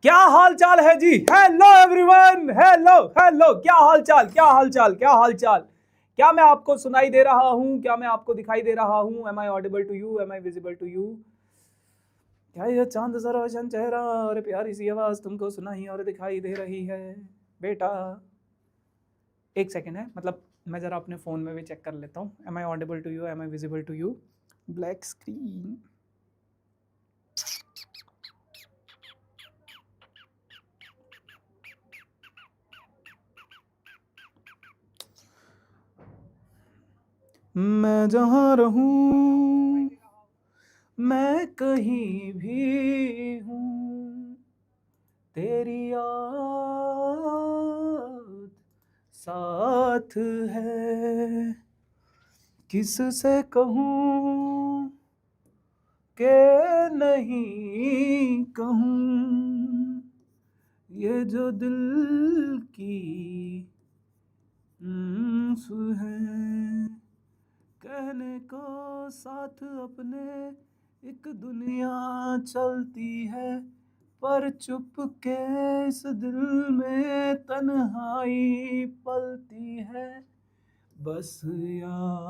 क्या हाल चाल है जी? हेलो एवरीवन, हेलो हेलो, क्या हाल चाल, क्या हाल चाल, क्या हाल चाल? क्या मैं आपको सुनाई दे रहा हूं? क्या मैं आपको दिखाई दे रहा हूं? Am I audible to you? Am I visible to you? क्या ये चांद सा रोशन चेहरा और प्यारी सी आवाज तुमको सुनाई और दिखाई दे रही है बेटा? एक सेकेंड है, मतलब मैं जरा अपने फोन में भी चेक कर लेता हूँ। Am I audible to you? Am I visible to you? Black screen. मैं जहाँ रहूं, मैं कहीं भी हूँ, तेरी याद साथ है। किससे कहूँ के नहीं कहूँ, ये जो दिल की है, कहने को साथ अपने एक दुनिया चलती है, पर चुपके इस दिल में तन्हाई पलती है। बस याद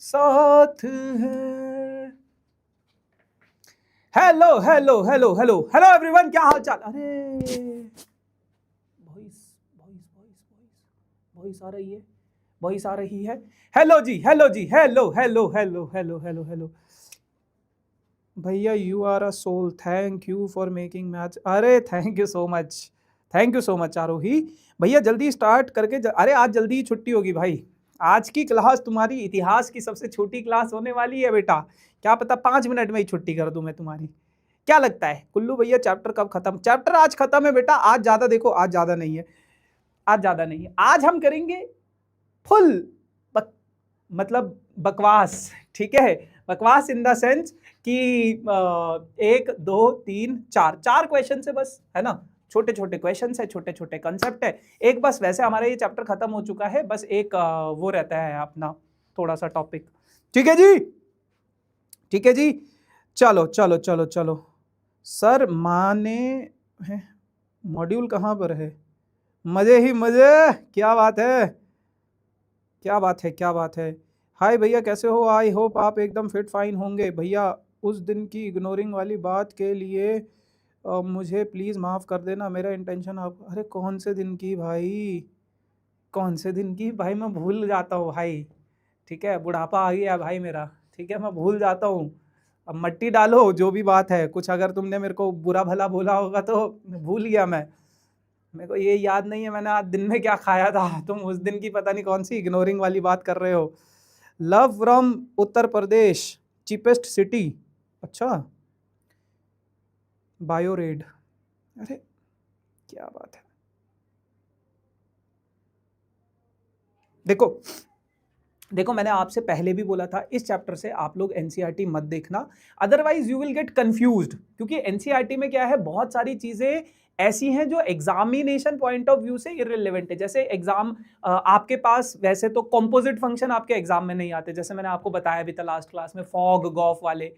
साथ है। Hello hello hello hello hello everyone, क्या हाल चाल? अरे वॉइस वॉइस वॉइस वॉइस आ रही है, वॉइस आ रही है। हेलो जी, हेलो जी, hello hello hello hello hello hello. भैया you are a soul, thank you for making match. अरे thank you so much, thank you so much Aarohi भैया। जल्दी स्टार्ट करके अरे आज जल्दी ही छुट्टी होगी भाई। आज की क्लास तुम्हारी इतिहास की सबसे छोटी क्लास होने वाली है बेटा। क्या पता 5 मिनट में ही छुट्टी कर दूं मैं तुम्हारी। क्या लगता है कुल्लू भैया, चैप्टर कब खत्म? चैप्टर आज खत्म है बेटा। आज ज्यादा देखो, आज ज्यादा नहीं है, आज ज्यादा नहीं है। आज हम करेंगे फुल मतलब बकवास, ठीक है? बकवास इन द सेंस कि 1 2 3 4 क्वेश्चन है बस, है ना? छोटे छोटे क्वेश्चन है, छोटे छोटे कंसेप्ट है। एक बस वैसे हमारा ये चैप्टर खत्म हो चुका है, बस एक वो रहता है अपना थोड़ा सा टॉपिक। ठीक है जी, ठीक है जी। चलो चलो चलो चलो। सर माने है मॉड्यूल कहाँ पर है? मजे ही मजे, क्या बात है, क्या बात है, क्या बात है। हाय भैया, कैसे हो? आई होप आप एकदम फिट फाइन होंगे भैया। उस दिन की इग्नोरिंग वाली बात के लिए मुझे प्लीज़ माफ़ कर देना। मेरा इंटेंशन आप अरे कौन से दिन की भाई, कौन से दिन की भाई? मैं भूल जाता हूँ भाई, ठीक है? बुढ़ापा आ गया भाई मेरा, ठीक है? मैं भूल जाता हूँ। अब मट्टी डालो, जो भी बात है, कुछ अगर तुमने मेरे को बुरा भला बोला होगा तो भूल गया मैं। मेरे को ये याद नहीं है मैंने आज दिन में क्या खाया था। तुम उस दिन की पता नहीं कौन सी इग्नोरिंग वाली बात कर रहे हो। Love from Uttar Pradesh, cheapest city. अच्छा, बायोरेड। अरे क्या बात है। देखो देखो, मैंने आपसे पहले भी बोला था इस चैप्टर से आप लोग एनसीईआरटी मत देखना, otherwise you will get confused. क्योंकि एनसीईआरटी में क्या है, बहुत सारी चीजें ऐसी हैं जो एग्जामिनेशन पॉइंट ऑफ व्यू से इररिलेवेंट है। जैसे एग्जाम आपके पास वैसे तो कंपोजिट फंक्शन आपके एग्जाम में नहीं आते, जैसे मैंने आपको बताया भी था लास्ट क्लास में, फॉग गॉफ वाले,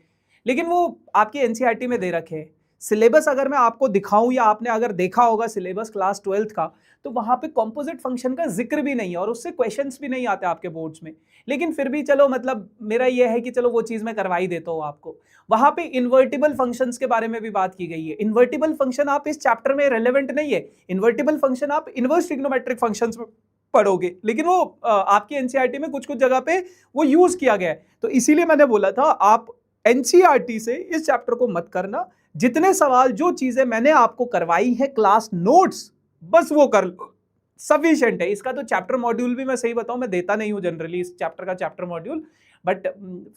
लेकिन वो आपकी एनसीईआरटी में दे रखे हैं। सिलेबस अगर मैं आपको दिखाऊं, या आपने अगर देखा होगा सिलेबस क्लास 12th का, तो वहां पे कंपोजिट फंक्शन का जिक्र भी नहीं है और उससे क्वेश्चंस भी नहीं आते आपके बोर्ड्स में। लेकिन फिर भी चलो, मतलब मेरा यह है कि चलो वो चीज मैं करवा ही देता हूं आपको। वहां पे इन्वर्टिबल फंक्शंस के बारे में भी बात की गई है। इन्वर्टिबल फंक्शन आप इस चैप्टर में रेलेवेंट नहीं है। इन्वर्टिबल फंक्शन आप इनवर्स ट्रिग्नोमेट्रिक फंक्शंस में पढ़ोगे, लेकिन वो आपकी एनसीईआरटी में कुछ कुछ जगह पे वो यूज किया गया है। तो इसीलिए मैंने बोला था आप एनसीईआरटी से इस चैप्टर को मत करना। जितने सवाल, जो चीजें मैंने आपको करवाई है क्लास नोट्स, बस वो कर लो, सफिशिएंट है। इसका तो चैप्टर मॉड्यूल भी मैं सही बताऊं, मैं देता नहीं हूं जनरली इस चैप्टर का चैप्टर मॉड्यूल, बट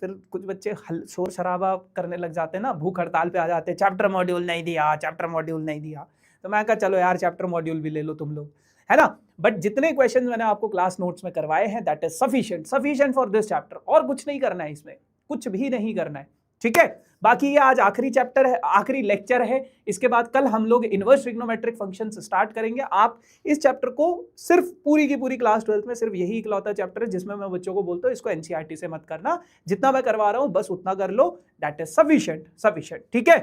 फिर कुछ बच्चे शोर शराबा करने लग जाते हैं ना, भूख हड़ताल पे आ जाते हैं, चैप्टर मॉड्यूल नहीं दिया, चैप्टर मॉड्यूल नहीं दिया। तो मैं कहा चलो यार चैप्टर मॉड्यूल भी ले लो तुम लोग, है ना? बट जितने क्वेश्चन मैंने आपको क्लास नोट्स में करवाए हैं, that is sufficient, sufficient for this chapter. और कुछ नहीं करना है इसमें, कुछ भी नहीं करना है, ठीक है। बाकी ये आज आखिरी चैप्टर है, आखिरी लेक्चर है। इसके बाद कल हम लोग इनवर्स ट्रिग्नोमेट्रिक फंक्शंस स्टार्ट करेंगे। आप इस चैप्टर को सिर्फ पूरी की पूरी क्लास 12th में सिर्फ यही इकलौता चैप्टर है जिसमें मैं बच्चों को बोलता हूँ इसको एनसीईआरटी से मत करना, जितना मैं करवा रहा हूं बस उतना कर लो, दैट इज सफिशिएंट। ठीक है,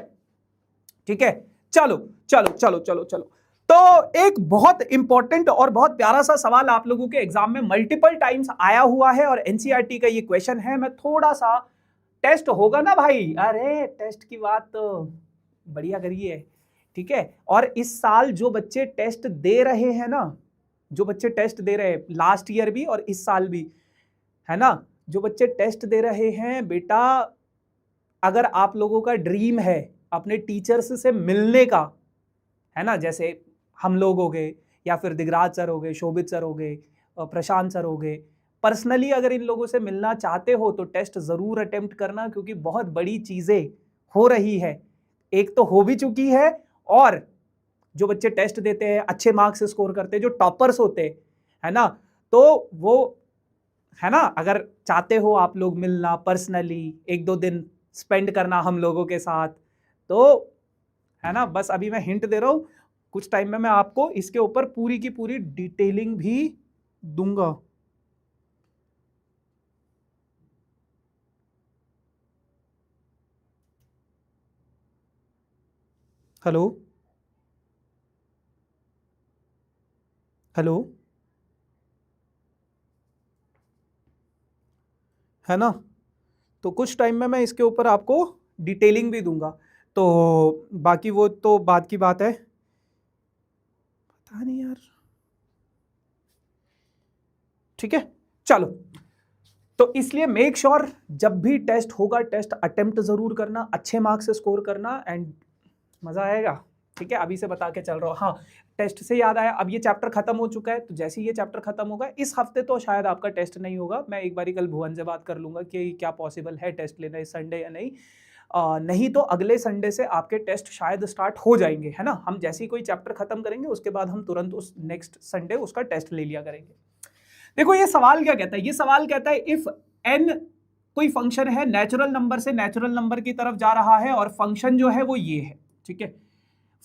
ठीक है। चलो चलो चलो चलो चलो। तो एक बहुत इंपॉर्टेंट और बहुत प्यारा सा सवाल आप लोगों के एग्जाम में मल्टीपल टाइम्स आया हुआ है और एनसीईआरटी का ये क्वेश्चन है। मैं थोड़ा सा, टेस्ट होगा ना भाई, अरे टेस्ट की बात तो बढ़िया करिए, ठीक है। और इस साल जो बच्चे टेस्ट दे रहे हैं ना, जो बच्चे टेस्ट दे रहे हैं लास्ट ईयर भी और इस साल भी, है ना, जो बच्चे टेस्ट दे रहे हैं बेटा, अगर आप लोगों का ड्रीम है अपने टीचर्स से मिलने का, है ना, जैसे हम लोग हो गए या फिर दिगराज सर हो गए, शोभित सर हो गए, प्रशांत सर हो गए, पर्सनली अगर इन लोगों से मिलना चाहते हो तो टेस्ट जरूर अटेम्प्ट करना, क्योंकि बहुत बड़ी चीजें हो रही है। एक तो हो भी चुकी है, और जो बच्चे टेस्ट देते हैं अच्छे मार्क्स स्कोर करते हैं, जो टॉपर्स होते हैं, है ना, तो वो, है ना, अगर चाहते हो आप लोग मिलना पर्सनली, एक दो दिन स्पेंड करना हम लोगों के साथ, तो है ना, बस अभी मैं हिंट दे रहा हूं, कुछ टाइम में मैं आपको इसके ऊपर पूरी की पूरी डिटेलिंग भी दूंगा। हेलो हेलो, है ना, तो कुछ टाइम में मैं इसके ऊपर आपको डिटेलिंग भी दूंगा। तो बाकी वो तो बात की बात है, पता नहीं यार, ठीक है। चलो, तो इसलिए मेक श्योर जब भी टेस्ट होगा टेस्ट अटेम्प्ट जरूर करना, अच्छे मार्क्स से स्कोर करना, एंड मजा आएगा। ठीक है, अभी से बता के चल रहा हूँ। हाँ, टेस्ट से याद आया, अब ये चैप्टर खत्म हो चुका है, तो जैसे ही ये चैप्टर खत्म होगा, इस हफ्ते तो शायद आपका टेस्ट नहीं होगा। मैं एक बारी कल भुवन से बात कर लूंगा कि क्या पॉसिबल है टेस्ट लेना इस संडे या नहीं। नहीं तो अगले संडे से आपके टेस्ट शायद स्टार्ट हो जाएंगे, है ना। हम जैसे ही कोई चैप्टर खत्म करेंगे उसके बाद हम तुरंत उस नेक्स्ट संडे उसका टेस्ट ले लिया करेंगे। देखो ये सवाल क्या कहता है, ये सवाल कहता है इफ n कोई फंक्शन है, नेचुरल नंबर से नेचुरल नंबर की तरफ जा रहा है, और फंक्शन जो है वो ये है, ठीक है।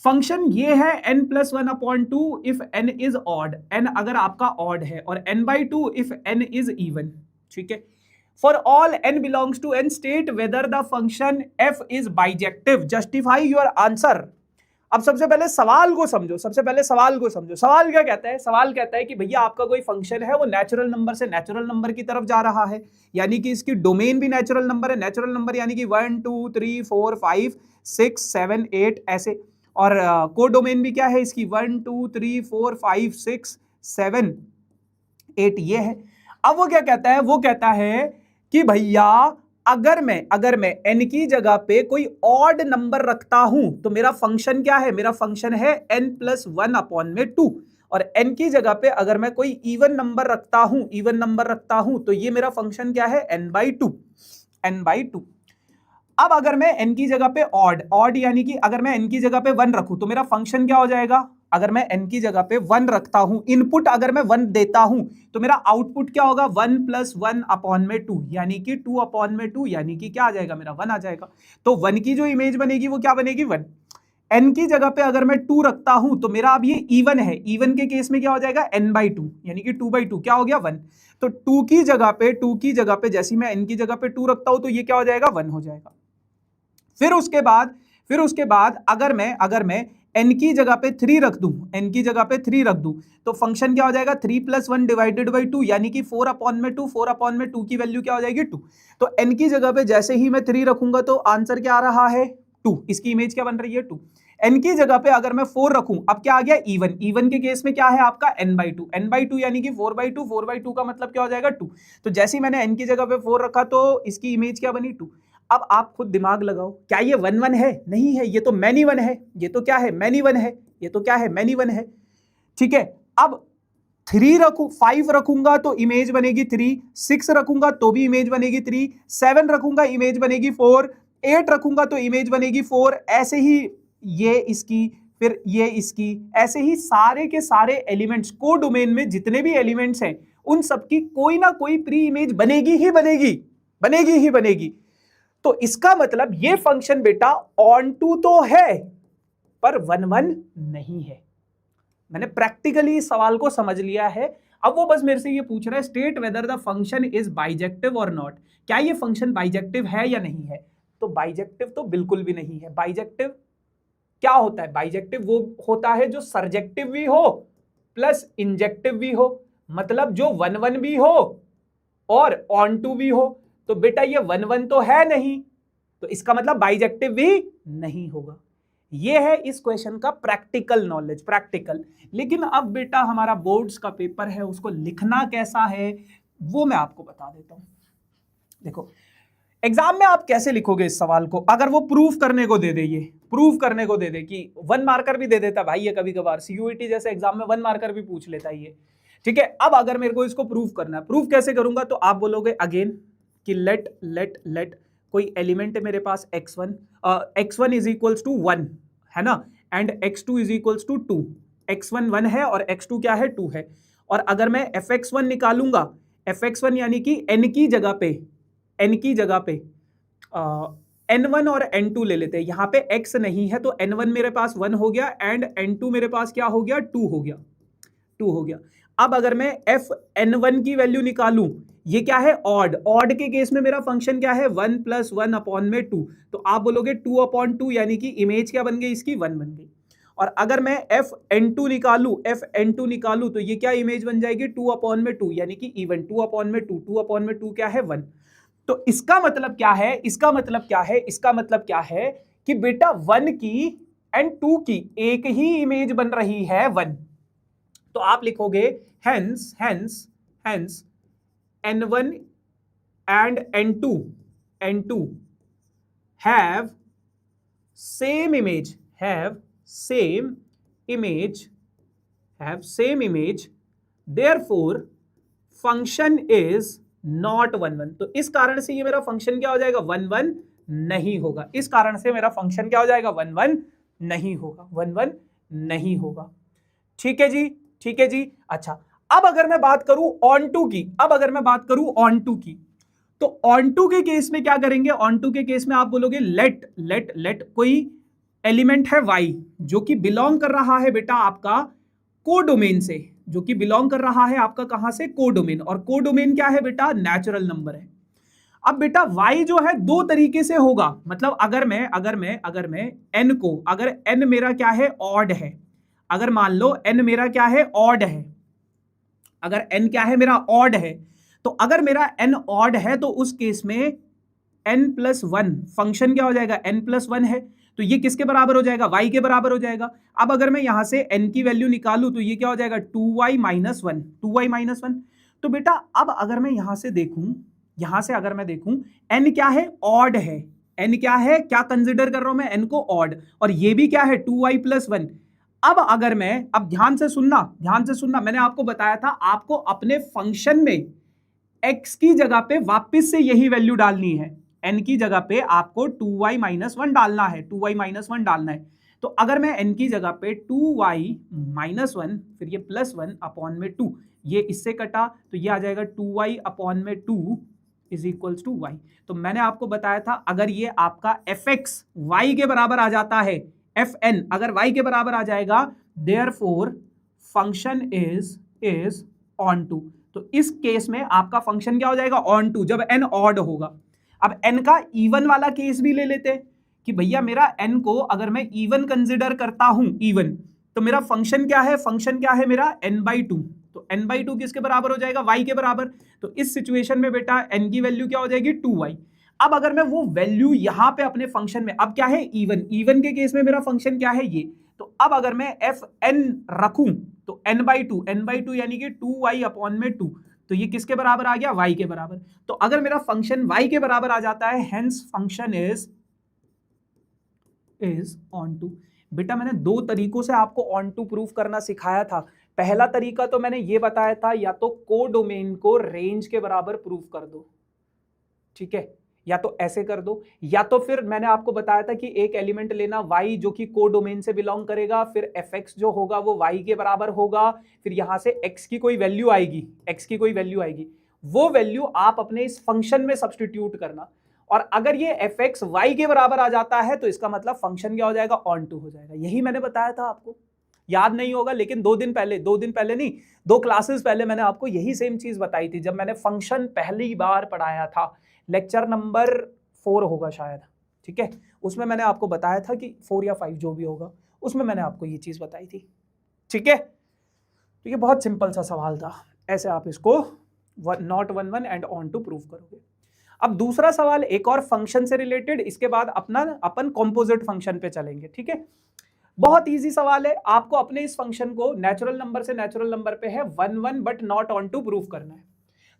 फंक्शन ये है n+1/2 if n is odd, n अगर आपका ऑड है, और n/2 if n is even, ठीक है। For all n belongs to n state whether the function f is bijective, justify your answer. अब सबसे पहले सवाल को समझो, सबसे पहले सवाल को समझो। सवाल क्या कहता है, सवाल कहता है कि भैया आपका कोई फंक्शन है, वो नेचुरल नंबर से नेचुरल नंबर की तरफ जा रहा है, यानी कि इसकी डोमेन भी नेचुरल नंबर है। नेचुरल नंबर यानी कि 1 2 3 4 5 6 7 8 ऐसे, और कोड डोमेन भी क्या है इसकी, 1 2 3 4 5 6 7 8 ये है। अब वो क्या कहता है, वो कहता है कि भैया अगर मैं n की जगह पे कोई ऑड नंबर रखता हूं तो मेरा फंक्शन क्या है, मेरा फंक्शन है n+1/2, और n की जगह पे अगर मैं कोई इवन नंबर रखता हूं तो ये मेरा फंक्शन क्या है, n/2। अब अगर मैं n की जगह पे ऑड यानी कि अगर मैं n की जगह पे 1 रखूं तो मेरा फंक्शन क्या हो जाएगा, अगर मैं n की जगह पे 1 रखता हूं, इनपुट अगर मैं 1 देता हूं तो मेरा आउटपुट क्या होगा, 1+1/2 यानी कि 2/2, यानी कि क्या आ जाएगा, मेरा 1 आ जाएगा। तो 1 की जो इमेज बनेगी वो क्या बनेगी, 1। n की जगह पे अगर मैं 2 रखता हूं तो मेरा अब ये इवन है, इवन के केस में क्या हो जाएगा, n/2 यानी कि 2/2 क्या हो गया, 1। तो 2 की जगह पे जैसे मैं n की जगह पे 2 रखता हूं तो ये क्या हो जाएगा, 1 हो जाएगा। फिर उसके बाद अगर मैं n की जगह पे 3 रख दूं, तो फंक्शन क्या हो जाएगा, 3+1 डिवाइडेड बाई 2 यानी कि 4/2 की वैल्यू क्या हो जाएगी, 2। तो n की जगह पे जैसे ही मैं 3 रखूंगा तो आंसर क्या आ रहा है, 2। इसकी इमेज क्या बन रही है, 2। n की जगह पे अगर मैं 4 रखूं, अब क्या आ गया, इवन के केस में क्या है आपका, n/2 यानी कि 4/2 का मतलब क्या हो जाएगा, 2। तो जैसे ही मैंने n की जगह पे 4 रखा तो इसकी इमेज क्या बनी, 2। अब आप खुद दिमाग लगाओ, क्या ये 1 1 है, नहीं है, ये तो मैनी 1 है, ये तो क्या है, मैनी 1 है, ये तो क्या है, मैनी 1 है, ठीक है। अब 5 रखूंगा तो इमेज बनेगी 3, 6 रखूंगा तो भी इमेज बनेगी 3, 7 रखूंगा इमेज बनेगी 4, 8 रखूंगा तो इमेज बनेगी 4, ऐसे ही ये इसकी, फिर ये इसकी, ऐसे ही सारे के सारे एलिमेंट्स, को डोमेन में जितने भी एलिमेंट्स हैं उन सबकी कोई ना कोई प्री इमेज बनेगी ही बनेगी। तो तो इसका मतलब ये फंक्शन बेटा ऑन टू तो है पर 1 1 नहीं है। मैंने प्रैक्टिकली इस सवाल को समझ लिया है। अब वो बस मेरे से ये पूछ रहा है state whether the function is bijective और नॉट, क्या ये फंक्शन बाइजेक्टिव है या नहीं है। तो बाइजेक्टिव तो बिल्कुल भी नहीं है। बाइजेक्टिव क्या होता है? बाइजेक्टिव वो होता है जो सर्जेक्टिव भी हो प्लस इंजेक्टिव भी हो, मतलब जो 1 1 भी हो और ऑन टू भी हो। तो बेटा ये 1 1 तो है नहीं, तो इसका मतलब बाइजेक्टिव भी नहीं होगा। ये है इस क्वेश्चन का प्रैक्टिकल नॉलेज, प्रैक्टिकल। लेकिन अब बेटा हमारा बोर्ड्स का पेपर है, उसको लिखना कैसा है वो मैं आपको बता देता हूं। देखो एग्जाम में आप कैसे लिखोगे इस सवाल को, अगर वो प्रूफ करने को दे दे, ये प्रूफ करने को दे दे कि 1 मार्कर भी दे देता भाई, ये कभी कभार सीयूईटी जैसे एग्जाम में 1 मार्कर भी पूछ लेता है ये, ठीक है। अब अगर मेरे को इसको प्रूफ करना है, प्रूफ कैसे करूंगा, तो आप बोलोगे अगेन कि लेट कोई एलिमेंट है मेरे पास x1 इज इक्वल्स टू 1 है ना, and x2 is equals to 2। x1 1 है और x2 क्या है, 2 है। और अगर मैं fx1 निकालूंगा, fx1 यानी कि n की जगह पे n1 और n2 ले लेते हैं। यहां पे x नहीं है तो n1 मेरे पास 1 हो गया एंड n2 मेरे पास क्या हो गया, 2 हो गया। अब अगर मैं f n1 की वैल्यू निकालूं, ये क्या है, ऑड के केस में मेरा फंक्शन क्या है, 1 + 1 अपॉन में 2। तो आप बोलोगे 2/2 यानी कि इमेज क्या बन गई इसकी, 1 बन गई। और अगर मैं f n2 निकालूं तो ये क्या इमेज बन जाएगी, 2/2 यानी कि इवन 2/2 क्या है, 1। तो इसका मतलब क्या है कि बेटा 1 की एंड 2 की एक ही इमेज बन रही है, 1। तो आप लिखोगे hence n1 and n2 have same image, therefore function is not 1 1। तो इस कारण से ये मेरा फंक्शन क्या हो जाएगा, 1 1 नहीं होगा। इस कारण से मेरा फंक्शन क्या हो जाएगा, 1 1 नहीं होगा। ठीक है जी। अच्छा, अब अगर मैं बात करूं ऑन टू की, तो ऑन टू के केस में क्या करेंगे, ऑन टू के केस में आप बोलोगे लेट कोई एलिमेंट है y जो कि बिलोंग कर रहा है बेटा आपका कोडोमेन से, जो कि बिलोंग कर रहा है आपका कहां से, कोडोमेन। और कोडोमेन क्या है बेटा, नेचुरल नंबर है। अब बेटा y जो है दो तरीके से होगा, मतलब अगर मैं n को, अगर n मेरा क्या है, ऑड है, अगर मान लो n मेरा क्या है, ऑड है, अगर n क्या है मेरा, ऑड है, तो अगर मेरा n ऑड है तो उस केस में n+1 फंक्शन क्या हो जाएगा, n+1 है, तो ये किसके बराबर हो जाएगा, y के बराबर हो जाएगा। अब अगर मैं यहां से n की वैल्यू निकालूं तो ये क्या हो जाएगा, 2y - 1। तो बेटा अब अगर मैं यहां से अगर मैं देखूं n क्या है, ऑड है, n क्या है, क्या कंसिडर कर रहा हूं मैं, n को ऑड, और ये भी क्या है, 2y + 1। अब अगर मैं, अब ध्यान से सुनना, मैंने आपको बताया था आपको अपने फंक्शन में x की जगह पे वापस से यही वैल्यू डालनी है, n की जगह पे आपको 2y - 1 डालना है, तो अगर मैं n की जगह पे 2y - 1 फिर ये +1 अपॉन में 2, ये इससे कटा तो ये आ जाएगा 2y अपॉन में 2 इज इक्वल्स टू y। तो मैंने आपको बताया था अगर ये आपका fx y के बराबर आ जाता है, fn अगर y के बराबर आ जाएगा, therefore function is onto. तो इस केस में आपका फंक्शन क्या हो जाएगा, ऑन टू, जब n ऑड होगा। अब n का इवन वाला केस भी ले लेते हैं कि भैया मेरा n को अगर मैं इवन कंसिडर करता हूं, इवन, तो मेरा फंक्शन क्या है मेरा n/2। तो n/2 किसके बराबर हो जाएगा, y के बराबर। तो इस सिचुएशन में बेटा n की वैल्यू क्या हो जाएगी, 2y। अब अगर मैं वो वैल्यू यहां पे अपने फंक्शन में, अब क्या है, इवन के केस में मेरा फंक्शन क्या है, ये। तो अब अगर मैं fn रखूं तो n/2 यानी कि 2y अपॉन में 2, तो ये किसके बराबर आ गया, y के बराबर। तो अगर मेरा फंक्शन y के बराबर आ जाता है, hence function is onto. बेटा मैंने दो तरीकों से आपको ऑन टू प्रूफ करना सिखाया था। पहला तरीका तो मैंने ये बताया था, या तो कोडोमेन को रेंज के बराबर प्रूफ कर दो, ठीक है, या तो ऐसे कर दो, या तो फिर मैंने आपको बताया था कि एक एलिमेंट लेना y जो कि कोडोमेन से बिलोंग करेगा, फिर fx जो होगा वो y के बराबर होगा, फिर यहां से x की कोई वैल्यू आएगी, वो वैल्यू आप अपने इस फंक्शन में सब्स्टिट्यूट करना। और अगर ये एफ एक्स वाई के बराबर आ जाता है तो इसका मतलब फंक्शन क्या हो जाएगा, ऑन टू हो जाएगा। यही मैंने बताया था आपको, याद नहीं होगा लेकिन 2 दिन पहले नहीं, 2 क्लासेस पहले मैंने आपको यही सेम चीज बताई थी, जब मैंने फंक्शन पहली बार पढ़ाया था, लेक्चर नंबर 4 होगा शायद, ठीक है, उसमें मैंने आपको बताया था कि 4 या 5 जो भी होगा, उसमें मैंने आपको ये चीज बताई थी, ठीक है। तो ये बहुत सिंपल सा सवाल था, ऐसे आप इसको not 1 1 and onto prove करोगे। अब दूसरा सवाल एक और फंक्शन से रिलेटेड, इसके बाद अपन कॉम्पोजिट फंक्शन पे चलेंगे, ठीक है। बहुत इजी सवाल है, आपको अपने इस फंक्शन को नेचुरल नंबर से नेचुरल नंबर पे है 1 1 but not onto prove करना है।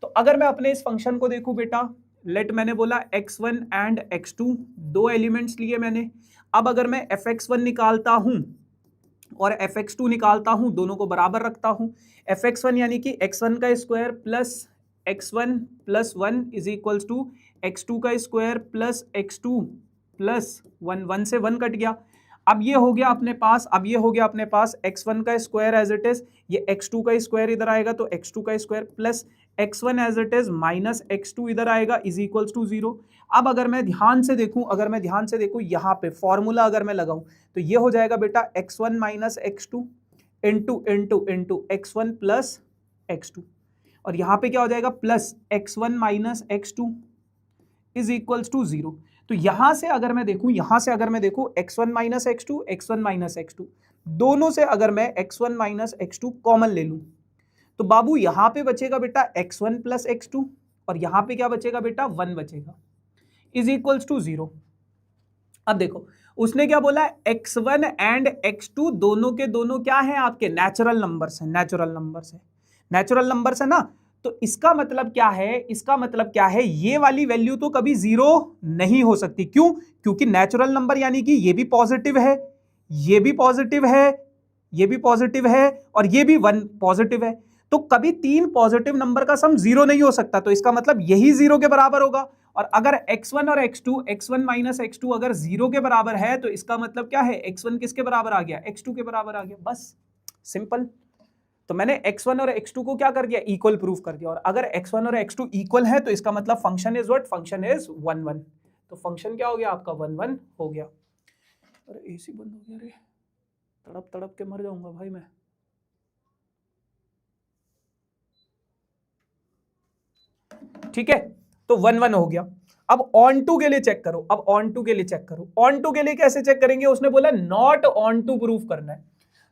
तो अगर मैं अपने इस फंक्शन को देखूं बेटा, लेट मैंने बोला x1 एंड x2, 2 एलिमेंट्स लिए मैंने। अब अगर मैं fx1 निकालता हूं और fx2 निकालता हूं, दोनों को बराबर रखता हूं, fx1 यानी कि x1 का square plus x1 plus 1 is equals to x2 का स्क्वायर प्लस x2 प्लस 1, 1 से 1 कट गया। अब ये हो गया अपने पास, x1 का स्क्वायर एज इट इज, ये x2 का स्क्वायर इधर आएगा तो x2 का square plus x1 as it is minus x2 इधर आएगा इज इक्वल्स टू 0। अब अगर मैं ध्यान से देखूं यहाँ पे फॉर्मूला अगर मैं लगाऊं तो ये हो जाएगा बेटा x1 minus x2 into into into x1 plus x2, और यहाँ पे क्या हो जाएगा plus x1 minus x2 is equals to 0। तो यहां से अगर मैं देखूं x1 माइनस x2 दोनों से अगर मैं x1 माइनस x2 कॉमन ले लूं तो बाबू यहां पे बचेगा बेटा x1 प्लस x2 और यहां पे क्या बचेगा बेटा 1 बचेगा इज इक्वल्स टू 0। अब देखो उसने क्या बोला, x1 एंड x2 दोनों के दोनों क्या है आपके नेचुरल नंबर्स है ना। तो इसका मतलब क्या है, ये वाली वैल्यू तो कभी 0 नहीं हो सकती। क्यों? क्योंकि नेचुरल नंबर यानी कि ये भी पॉजिटिव है, ये भी पॉजिटिव है, ये भी पॉजिटिव है और ये भी 1 पॉजिटिव है, तो कभी 3 पॉजिटिव नंबर का सम 0 नहीं हो सकता। तो इसका मतलब यही 0 के बराबर होगा। और अगर x1 और x1 माइनस x2 अगर 0 के बराबर है तो इसका मतलब क्या है, x1 किसके बराबर आ गया, x2 के बराबर आ गया, बस सिंपल। तो मैंने x1 और x2 को क्या कर दिया, इक्वल प्रूफ कर दिया। और अगर x1 और x2 इक्वल है तो इसका मतलब function is what, function is 1 1। तो फंक्शन क्या हो गया आपका 1 1 हो गया। अरे एसी बंद हो गया रे, तड़प तड़प के मर जाऊंगा भाई मैं। ठीक है, तो 1 1 हो गया। अब ऑन टू के लिए चेक करो, ऑन टू के लिए कैसे चेक करेंगे, उसने बोला नॉट ऑन टू प्रूफ करना है।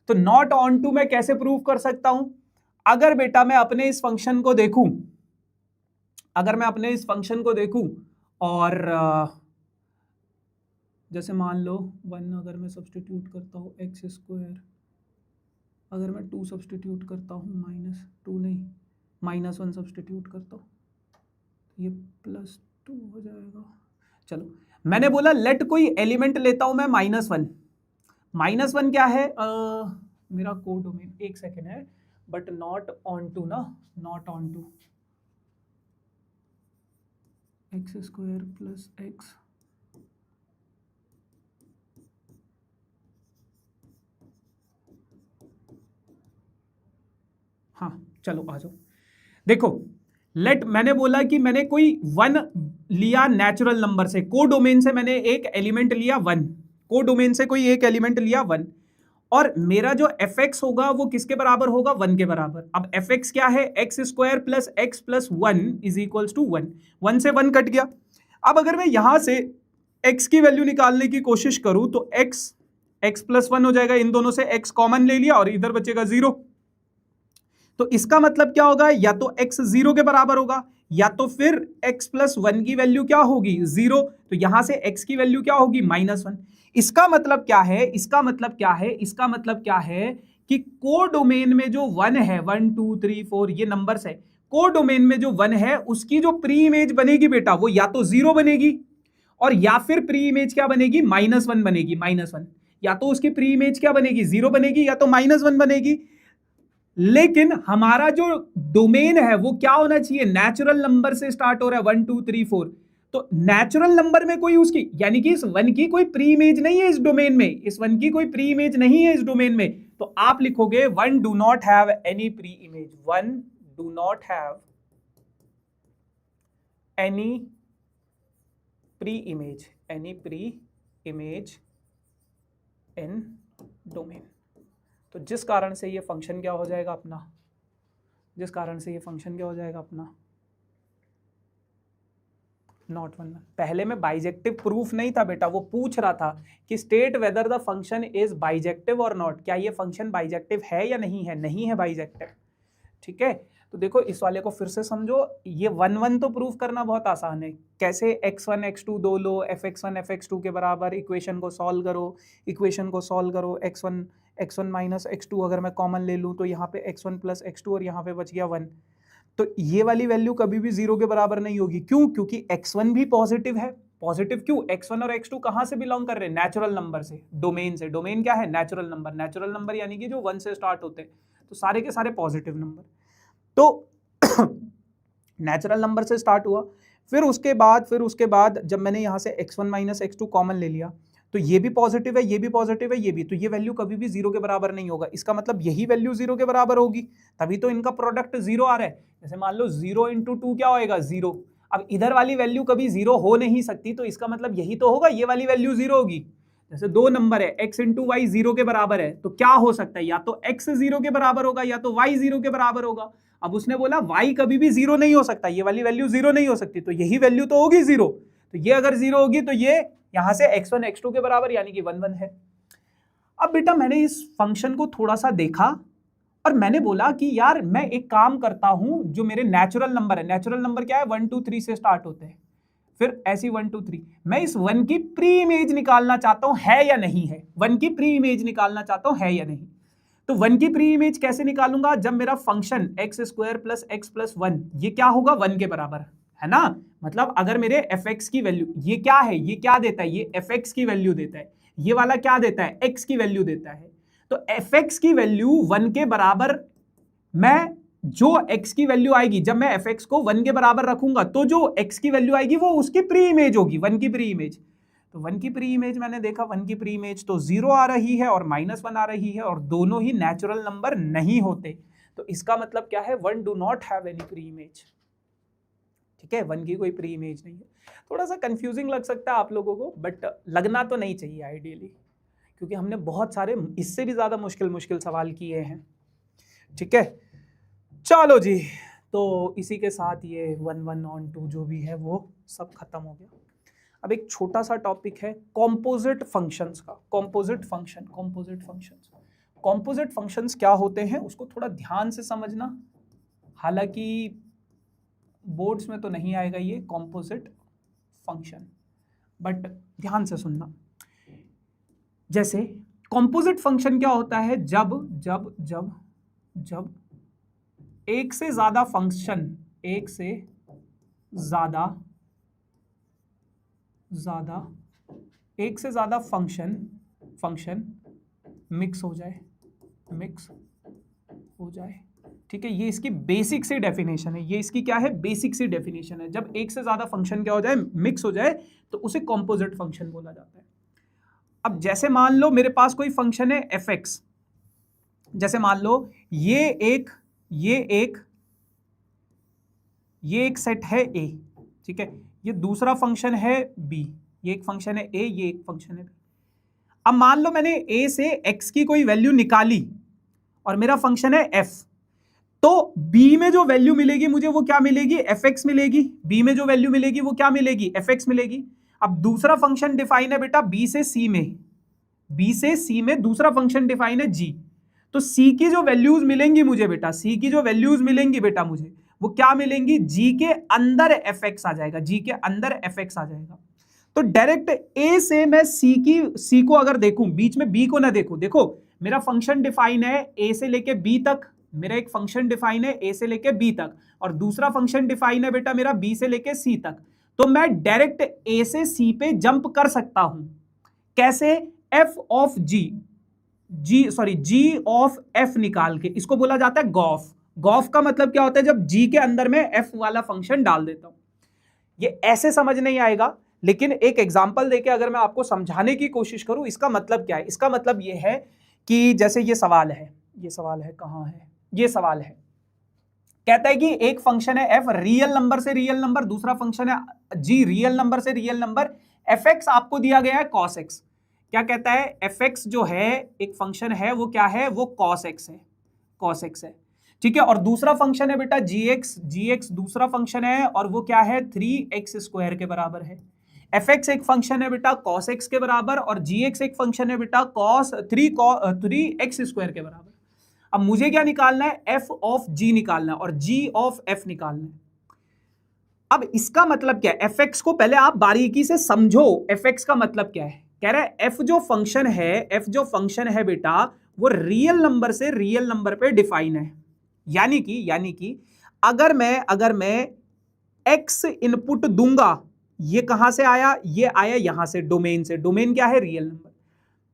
तो नॉट ऑन टू मैं कैसे प्रूफ कर सकता हूं, अगर बेटा मैं अपने इस फंक्शन को देखूं, और जैसे मान लो 1 अगर मैं सब्स्टिट्यूट करता हूं एक्स स्क्वायर, अगर मैं 2 सब्स्टिट्यूट करता हूं -1 सब्स्टिट्यूट करता हूं, ये +2 हो जाएगा। चलो मैंने बोला लेट कोई एलिमेंट लेता हूं मैं -1 क्या है, मेरा कोड डोमेन 1 सेकेंड है, but not onto x square plus x, हाँ चलो आ जाओ। देखो लेट मैंने बोला कि मैंने कोई 1 लिया नेचुरल नंबर से, कोडोमेन से मैंने एक एलिमेंट लिया 1, और मेरा जो fx होगा वो किसके बराबर होगा, 1 के बराबर। अब fx क्या है, x square plus x plus 1 is equals to 1, 1 से 1 कट गया। अब अगर मैं यहां से x की वैल्यू निकालने की कोशिश करूं तो x प्लस 1 हो जाएगा, इन दोनों से x कॉमन ले लिया और इधर बचेगा 0। तो इसका मतलब क्या होगा, या तो x 0 के बराबर होगा या तो फिर x प्लस 1 की वैल्यू क्या होगी 0। तो यहां से x की वैल्यू क्या होगी -1। इसका मतलब क्या है कि कोडोमेन में जो 1 है, 1 2 3 4 ये नंबर्स है, कोडोमेन में जो 1 है उसकी जो प्री इमेज बनेगी बेटा वो या तो 0 बनेगी और या फिर प्री इमेज क्या बनेगी, -1 बनेगी, -1। या तो उसकी प्री इमेज क्या बनेगी, 0 बनेगी या तो -1 बनेगी। लेकिन हमारा जो डोमेन है वो क्या होना चाहिए, नेचुरल नंबर से स्टार्ट हो रहा है, 1 2 3 4। तो नेचुरल नंबर में कोई उसकी यानी कि इस 1 की कोई प्री इमेज नहीं है इस डोमेन में, तो आप लिखोगे 1 do not have any pre image, 1 do not have any pre image, any pre image in domain. तो जिस कारण से ये फंक्शन क्या हो जाएगा अपना, जिस कारण से ये फंक्शन क्या हो जाएगा अपना, नॉट वन। पहले में बाइजेक्टिव प्रूफ नहीं था बेटा, वो पूछ रहा था कि state whether the function is bijective और नॉट, क्या ये फंक्शन बाइजेक्टिव है या नहीं है, नहीं है बाइजेक्टिव। ठीक है, तो देखो इस वाले को फिर से समझो, ये 1 तो प्रूफ करना बहुत आसान है। कैसे, x1 x2 दो लो, fx1 fx2 के बराबर, इक्वेशन को सॉल्व करो, इक्वेशन को सॉल्व करो, x1 माइनस x2 अगर मैं कॉमन ले लूँ तो यहाँ पे x1 प्लस x2 और यहाँ पे बच गया 1। तो ये वाली वैल्यू कभी भी 0 के बराबर नहीं होगी। क्यों? क्योंकि x1 भी पॉजिटिव है। पॉजिटिव क्यों? x1 और x2 कहाँ से बिलोंग कर रहे हैं? नेचुरल नंबर से, डोमेन से। डोमेन क्या है? Natural number. नेचुरल नंबर यानी कि जो 1 से स्टार्ट होते हैं, तो सारे के सारे पॉजिटिव नंबर। तो नेचुरल नंबर से स्टार्ट हुआ, फिर उसके बाद जब मैंने यहाँ से x1 माइनस x2 कॉमन ले लिया, तो ये भी पॉजिटिव है, ये भी पॉजिटिव है, ये भी, तो ये वैल्यू कभी भी 0 के बराबर नहीं होगा। इसका मतलब यही वैल्यू 0 के बराबर होगी, तभी तो इनका प्रोडक्ट 0 आ रहा है। जैसे मान लो 0 × 2 क्या होएगा? 0। अब इधर वाली वैल्यू कभी 0 हो नहीं सकती, तो इसका मतलब यही तो होगा, ये वाली वैल्यू 0 होगी। जैसे दो नंबर है, x × y 0 के बराबर है, तो क्या हो सकता है? या तो x 0 के बराबर होगा या तो y 0 के बराबर होगा। अब उसने बोला y कभी भी 0 नहीं हो सकता, ये वाली वैल्यू 0 नहीं हो सकती, तो यही वैल्यू तो होगी 0। तो ये अगर 0 होगी तो ये यहां से x1 x2 के बराबर यानी कि 1 1 है। अब बेटा मैंने इस फंक्शन को थोड़ा सा देखा और मैंने बोला कि यार मैं एक काम करता हूं, जो मेरे नेचुरल नंबर है, नेचुरल नंबर क्या है? 1 2 3 से स्टार्ट होते हैं, फिर ऐसी 1 2 3, मैं इस 1 की प्री इमेज निकालना चाहता हूं, है या नहीं है। 1 की प्री इमेज निकालना चाहता हूं, है या नहीं। तो 1 की प्री इमेज कैसे निकालूंगा? जब मेरा फंक्शन x² + x + 1 ये क्या होगा? 1 के बराबर, है ना। मतलब अगर मेरे fx की वैल्यू, ये क्या है, ये क्या देता है? ये fx की वैल्यू देता है। ये वाला क्या देता है? x की वैल्यू देता है। तो fx की वैल्यू 1 के बराबर, मैं जो x की वैल्यू आएगी, जब मैं fx को 1 के बराबर रखूंगा, तो जो x की वैल्यू आएगी वो उसकी प्री इमेज होगी, 1 की प्री इमेज। तो 1 की प्री इमेज मैंने देखा, 1 की प्री इमेज तो 0 आ रही है और -1 आ रही है, और दोनों ही नेचुरल नंबर नहीं होते। तो इसका मतलब क्या है? 1 do not have any pre image. ठीक है, 1 की कोई प्री इमेज नहीं है। थोड़ा सा कंफ्यूजिंग लग सकता है आप लोगों को, बट लगना तो नहीं चाहिए आइडियली, क्योंकि हमने बहुत सारे इससे भी ज्यादा मुश्किल सवाल किए हैं। ठीक है, चलो जी, तो इसी के साथ ये 1 1 on 2 जो भी है वो सब खत्म हो गया। अब एक छोटा सा टॉपिक है कॉम्पोजिट फंक्शंस का। कॉम्पोजिट फंक्शंस क्या होते हैं उसको थोड़ा ध्यान से समझना। हालांकि बोर्ड्स में तो नहीं आएगा ये कॉम्पोजिट फंक्शन, बट ध्यान से सुनना। जैसे कॉम्पोजिट फंक्शन क्या होता है? जब एक से ज्यादा फंक्शन मिक्स हो जाए। ठीक है, ये इसकी बेसिक सी डेफिनेशन है। ये इसकी क्या है? बेसिक सी डेफिनेशन है। जब एक से ज्यादा फंक्शन क्या हो जाए? मिक्स हो जाए, तो उसे कॉम्पोजिट फंक्शन बोला जाता है। अब जैसे मान लो मेरे पास कोई फंक्शन है fx, जैसे मान लो ये एक सेट है a, ठीक है, ये दूसरा फंक्शन है b, ये एक फंक्शन है a, ये एक फंक्शन है b। अब मान लो मैंने a से x की कोई वैल्यू निकाली और मेरा फंक्शन है f, तो b में जो वैल्यू मिलेगी मुझे वो क्या मिलेगी? fx मिलेगी। b में जो वैल्यू मिलेगी वो क्या मिलेगी? fx मिलेगी। अब दूसरा फंक्शन डिफाइन है बेटा b से c में दूसरा फंक्शन डिफाइन है g। तो c की जो वैल्यूज मिलेंगी मुझे बेटा, मुझे वो क्या मिलेंगी? g के अंदर fx आ जाएगा, तो डायरेक्ट a से मैं c को अगर देखूं, बीच में b को ना देखूं, देखो मेरा फंक्शन डिफाइन है a से लेके b तक, मेरा एक फंक्शन डिफाइन है a से लेके b तक, और दूसरा फंक्शन डिफाइन है बेटा मेरा b से लेके c तक। तो मैं डायरेक्ट a से c पे जंप कर सकता हूं। कैसे? g ऑफ f निकाल के, इसको बोला जाता है गॉफ। गॉफ का मतलब क्या होता है? जब g के अंदर में f वाला फंक्शन डाल देता हूं। ये ऐसे समझ नहीं आएगा, लेकिन एक एग्जांपल देके अगर मैं आपको समझाने की कोशिश करूं, इसका मतलब क्या है? इसका मतलब ये है कि जैसे ये सवाल है, कहां है? ये सवाल है कहता है कि एक फंक्शन है एफ रियल नंबर से रियल नंबर, दूसरा फंक्शन है जी रियल नंबर से रियल नंबर, एफ एक्स आपको दिया गया है कॉस एक्स। क्या कहता है, एफ एक्स जो है एक फंक्शन है वो क्या है, वो कॉस एक्स है, कॉस एक्स है, ठीक है। और दूसरा फंक्शन है बेटा जी एक्स दूसरा फंक्शन है और वो क्या है 3x² के बराबर है। एफ एक्स एक फंक्शन है बेटा कॉस एक्स के बराबर और जी एक्स एक फंक्शन है बेटा कॉस 3x² के बराबर। अब मुझे क्या निकालना है, एफ ऑफ जी निकालना है और जी ऑफ एफ निकालना है। अब इसका मतलब क्या है, एफ एक्स को पहले आप बारीकी से समझो, एफ एक्स का मतलब क्या है। कह रहा है एफ जो फंक्शन है बेटा वो रियल नंबर से रियल नंबर पे डिफाइन है। यानी कि अगर मैं एक्स इनपुट दूंगा, ये कहां से आया, ये आया यहां से, डोमेन से, डोमेन क्या है रियल नंबर,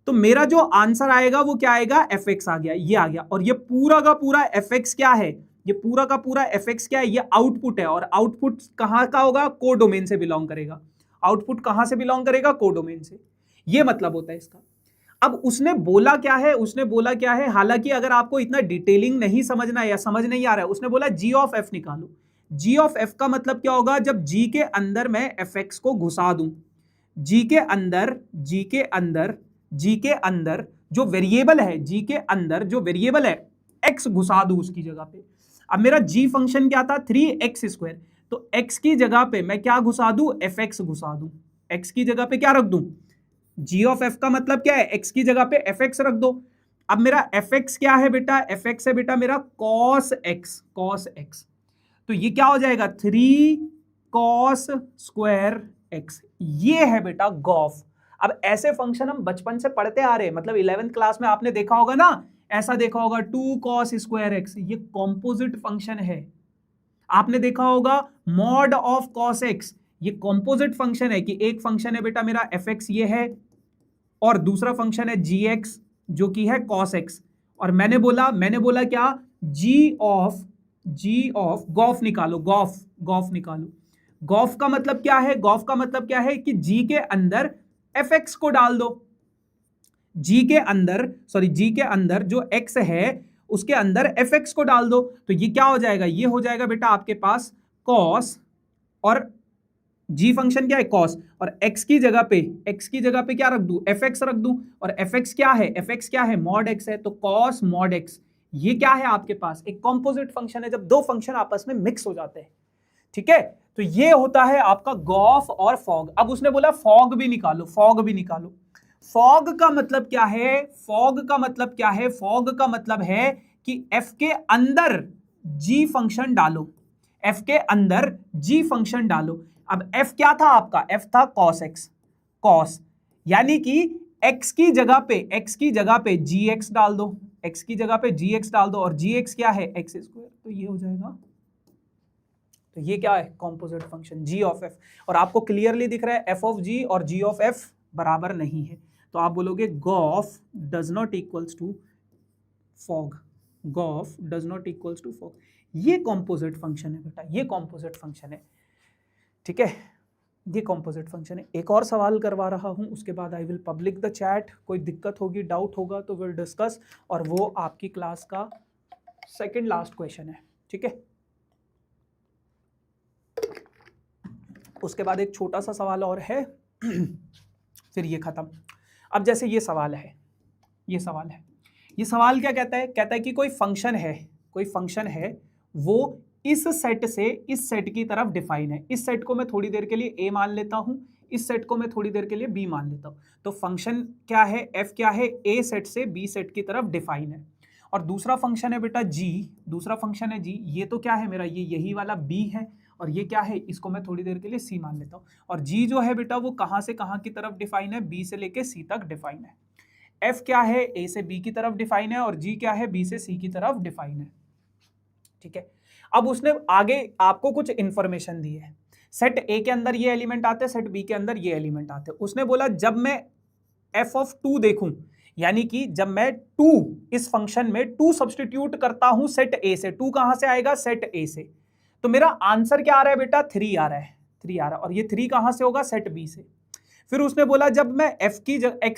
तो मेरा जो आंसर आएगा वो क्या आएगा, एफ एक्स आ गया, ये आ गया। और ये पूरा का पूरा एफ एक्स क्या है, ये पूरा का पूरा एफ एक्स क्या है, ये आउटपुट है। और आउटपुट कहां का होगा, कोडोमेन से बिलोंग करेगा। आउटपुट कहां से बिलोंग करेगा, कोडोमेन से। ये मतलब होता है इसका। अब उसने बोला क्या है, हालांकि अगर आपको इतना डिटेलिंग नहीं समझना है या समझ नहीं आ रहा है, उसने बोला जी ऑफ एफ निकालो। जी ऑफ एफ का मतलब क्या होगा, जब जी के अंदर मैं एफ एक्स को घुसा दूं, जी के अंदर जो वेरिएबल है, एक्स घुसा दूं उसकी जगह पे। अब मेरा जी फंक्शन क्या था 3x², तो x की जगह पे मैं क्या घुसा दूं, एफ एक्स घुसा दूं। x की जगह पे क्या रख दूं, जी ऑफ एफ का मतलब क्या है, x की जगह पे एफ एक्स रख दो। अब मेरा एफ एक्स क्या है बेटा, एफ एक्स है बेटा मेरा कॉस एक्स। तो ये क्या हो जाएगा 3cos² x, ये है बेटा गॉफ। अब ऐसे फंक्शन हम बचपन से पढ़ते आ रहे हैं, मतलब 11th क्लास में आपने देखा होगा ना, ऐसा देखा होगा 2cos² x, ये कॉम्पोजिट फंक्शन है। आपने देखा होगा मॉड ऑफ cos x, ये कॉम्पोजिट फंक्शन है कि एक फंक्शन है बेटा मेरा एफ एक्स ये है और दूसरा फंक्शन है जी एक्स जो कि है cos x। और मैंने बोला क्या, जी ऑफ गॉफ निकालो, गॉफ निकालो। गॉफ का मतलब क्या है, कि जी के अंदर एफ एक्स को डाल दो, जी के अंदर जो x है उसके अंदर एफ एक्स को डाल दो। तो ये क्या हो जाएगा, ये हो जाएगा बेटा आपके पास cos, और g फंक्शन क्या है cos, और x की जगह पे क्या रख दूं, एफ एक्स रख दूं। और एफ एक्स क्या है मॉड x है, तो cos मॉड x। ये क्या है आपके पास, एक कॉम्पोजिट फंक्शन है, जब दो फंक्शन आपस में मिक्स हो जाते हैं, ठीक है। तो ये होता है आपका गॉफ और फॉग। अब उसने बोला फॉग भी निकालो। फॉग का मतलब क्या है, फॉग का मतलब है कि f के अंदर g फंक्शन डालो। अब f क्या था आपका, f था cos, यानी कि x की जगह पे gx डाल दो, और gx क्या है x², तो ये हो जाएगा। तो ये क्या है, composite function g of f। और आपको क्लियरली दिख रहा है f ऑफ g और g ऑफ f बराबर नहीं है, तो आप बोलोगे गॉफ डज नॉट इक्वल्स टू फॉग, ये कॉम्पोजिट फंक्शन है बेटा, ये कॉम्पोजिट फंक्शन है, ठीक है, ये कॉम्पोजिट फंक्शन है। एक और सवाल करवा रहा हूं, उसके बाद I will public the chat. कोई दिक्कत होगी, डाउट होगा तो विल डिस्कस, और वो आपकी क्लास का सेकंड लास्ट क्वेश्चन है, ठीक है। उसके बाद एक छोटा सा सवाल और है फिर ये खत्म। अब जैसे ये सवाल क्या कहता है कि कोई फंक्शन है वो इस सेट से इस सेट की तरफ डिफाइन है। इस सेट को मैं थोड़ी देर के लिए a मान लेता हूं, इस सेट को मैं थोड़ी देर के लिए b मान लेता हूं। तो फंक्शन क्या है, f क्या है, a सेट से b सेट की तरफ डिफाइन है। और दूसरा फंक्शन है बेटा g, ये तो क्या है मेरा, ये यही वाला b है, और ये क्या है, इसको मैं थोड़ी देर के लिए c मान लेता हूं। और g जो है बेटा वो कहां से कहां की तरफ डिफाइन है, b से लेके c तक डिफाइन है। f क्या है, a से b की तरफ डिफाइन है, और g क्या है, b से c की तरफ डिफाइन है, ठीक है। अब उसने आगे आपको कुछ इंफॉर्मेशन दी है, सेट ए के अंदर ये एलिमेंट आते हैं, सेट बी के अंदर ये एलिमेंट आते हैं। उसने बोला जब मैं f ऑफ 2 देखूं, यानी कि जब मैं 2 इस फंक्शन में 2 सब्स्टिट्यूट करता हूं सेट ए से, 2 कहां से आएगा, सेट ए से, तो मेरा आंसर क्या आ रहा है बेटा, 3 आ रहा है, और ये 3 कहां से होगा, सेट बी से। फिर उसने बोला जब मैं x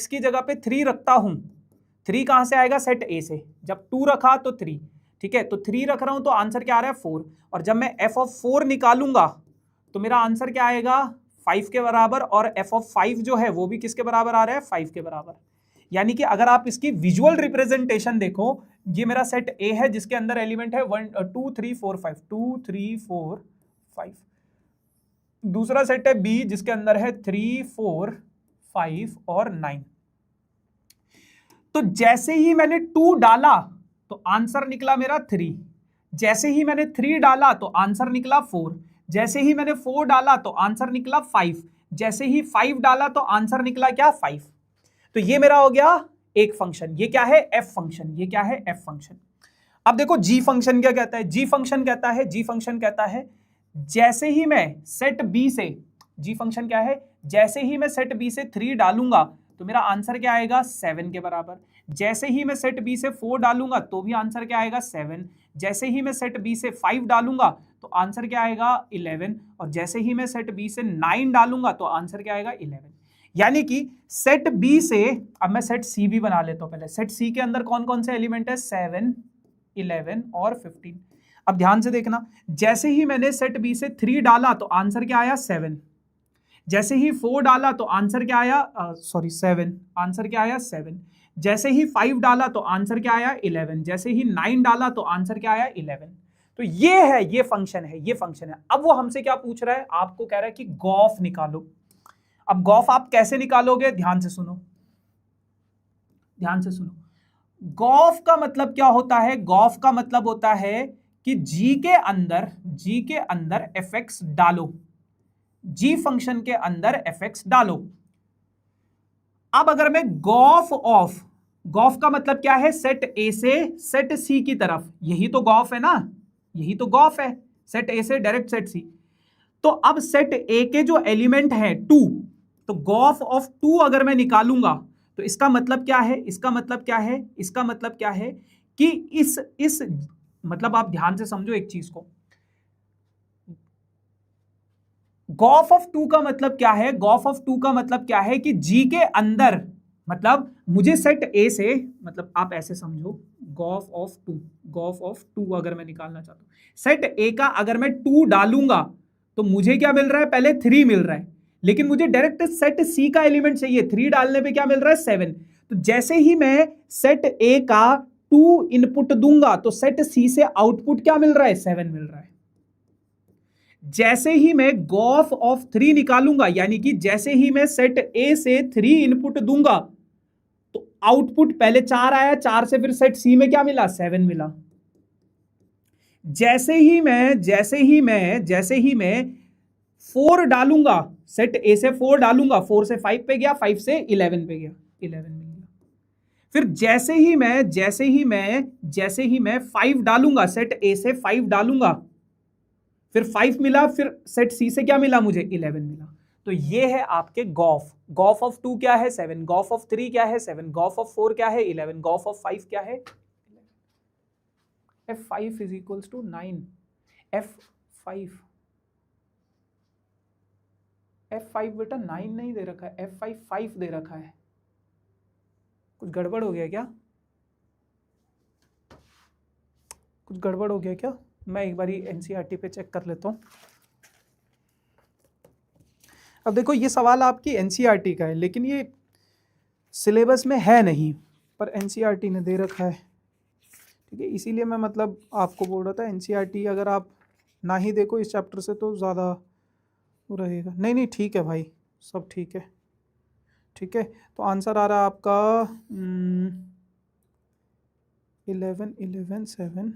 की जगह पे 3 रखता हूं, 3 कहां से आएगा, सेट ए से, जब 2 रखा तो 3, ठीक है, तो 3 रख रहा हूं तो आंसर क्या आ रहा है 4, और जब मैं f ऑफ 4 निकालूंगा तो मेरा आंसर क्या आएगा 5 के बराबर, और f ऑफ 5 जो है वो भी किसके बराबर आ रहा है 5 के बराबर। यानी कि अगर आप इसकी विजुअल रिप्रेजेंटेशन देखो, ये मेरा सेट A है जिसके अंदर एलिमेंट है 1 2 3 4 5, 2 3 4 5। दूसरा सेट है B जिसके अंदर है 3 4 5 और 9। तो जैसे ही मैंने 2 डाला तो आंसर निकला मेरा 3, जैसे ही मैंने 3 डाला तो आंसर निकला 4, जैसे ही मैंने 4 डाला तो आंसर निकला 5, जैसे ही 5 डाला तो आंसर निकला क्या 5। तो ये मेरा हो गया एक फंक्शन, ये क्या है f फंक्शन, ये क्या है f फंक्शन। अब देखो g फंक्शन क्या कहता है, g फंक्शन कहता है जैसे ही मैं सेट b से, g फंक्शन क्या है, जैसे ही मैं सेट b से 3 डालूंगा तो मेरा आंसर क्या आएगा 7 के बराबर, जैसे ही मैं सेट b से 4 डालूंगा तो भी आंसर क्या आएगा 7, जैसे ही मैं सेट b से 5 डालूंगा तो आंसर क्या आएगा 11, और जैसे ही मैं सेट b से 9 डालूंगा तो आंसर क्या आएगा 11। यानी कि सेट B से, अब मैं सेट C भी बना लेता हूं पहले, सेट C के अंदर कौन कौन से एलिमेंट है 7 11 और 15। अब ध्यान से देखना, जैसे ही मैंने सेट B से 3 डाला तो आंसर क्या आया 7, जैसे ही 4 डाला तो आंसर क्या आया 7, आंसर क्या आया 7, जैसे ही 5 डाला तो आंसर क्या आया 11, जैसे ही 9 डाला तो आंसर क्या आया 11। तो ये है, ये फंक्शन है, ये फंक्शन है। अब वो हमसे क्या पूछ रहा है, आपको कह रहा है कि गॉफ निकालो। अब गॉफ आप कैसे निकालोगे, ध्यान से सुनो, ध्यान से सुनो। गॉफ का मतलब क्या होता है, गॉफ का मतलब होता है कि जी के अंदर fx डालो, जी फंक्शन के अंदर fx डालो। अब अगर मैं गॉफ का मतलब क्या है, सेट ए से सेट सी की तरफ, यही तो गॉफ है ना, यही तो गॉफ है, सेट ए से डायरेक्ट सेट सी। तो अब सेट ए के जो एलिमेंट है 2, तो गॉफ ऑफ 2 अगर मैं निकालूंगा तो इसका मतलब क्या है, इसका मतलब क्या है, इसका मतलब क्या है कि इस मतलब आप ध्यान से समझो एक चीज को, गॉफ ऑफ 2 का मतलब क्या है, गॉफ ऑफ 2 का मतलब क्या है कि जी के अंदर, मतलब मुझे सेट ए से, मतलब आप ऐसे समझो, गॉफ ऑफ 2 अगर मैं निकालना चाहता हूं, सेट ए का अगर मैं 2 डालूंगा तो मुझे क्या मिल रहा है, पहले 3 मिल रहा है, लेकिन मुझे डायरेक्ट सेट सी का एलिमेंट चाहिए, 3 डालने पे क्या मिल रहा है 7। तो जैसे ही मैं सेट ए का 2 इनपुट दूंगा तो सेट सी से आउटपुट क्या मिल रहा है 7 मिल रहा है। जैसे ही मैं गॉफ ऑफ 3 निकालूंगा, यानी कि जैसे ही मैं सेट ए से 3 इनपुट दूंगा तो आउटपुट पहले 4 आया, 4 से फिर सेट सी में क्या मिला 7 मिला। जैसे ही मैं 4 डालूंगा, सेट ए से 4 डालूंगा, 4 से 5 पे गया, 5 से 11 पे गया, 11 मिल गया। फिर जैसे ही मैं 5 डालूंगा, सेट ए से 5 डालूंगा, फिर 5 मिला, फिर सेट सी से क्या मिला मुझे 11 मिला। तो ये है आपके गॉफ ऑफ 2 क्या है 7, गॉफ ऑफ 3 क्या है 7, गॉफ ऑफ 4 क्या है 11, गॉफ ऑफ 5 क्या है। f5 is equals to 9, f5 बेटा 9 नहीं दे रखा है, f5 5 दे रखा है। कुछ गड़बड़ हो गया क्या, कुछ गड़बड़ हो गया क्या, मैं एक बारी एनसीईआरटी पे चेक कर लेता हूँ। अब देखो ये सवाल आपकी एनसीईआरटी का है, लेकिन ये सिलेबस में है नहीं, पर एनसीईआरटी ने दे रखा है, ठीक है, इसीलिए मैं मतलब आपको बोल रहा था एनसीईआरटी अगर आप ना ही देखो इस चैप्टर से तो ज़्यादा वो रहेगा। नहीं ठीक है भाई, सब ठीक है, ठीक है। तो आंसर आ रहा है आपका 11 11 7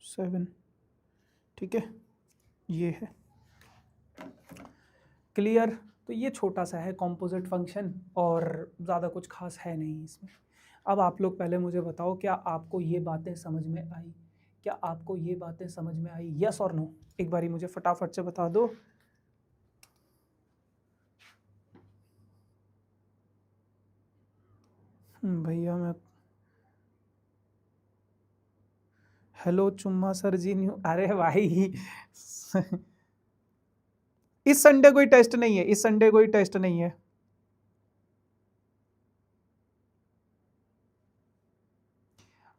7, ठीक है, ये है क्लियर। तो ये छोटा सा है कॉम्पोजिट फंक्शन और ज़्यादा कुछ खास है नहीं इसमें। अब आप लोग पहले मुझे बताओ, क्या आपको ये बातें समझ में आई, क्या आपको ये बातें समझ में आई, यस और नो, एक बारी मुझे फटाफट से बता दो। भैया मैं, हेलो चुम्मा सर जी न्यू, अरे भाई इस संडे कोई टेस्ट नहीं है, इस संडे कोई टेस्ट नहीं है।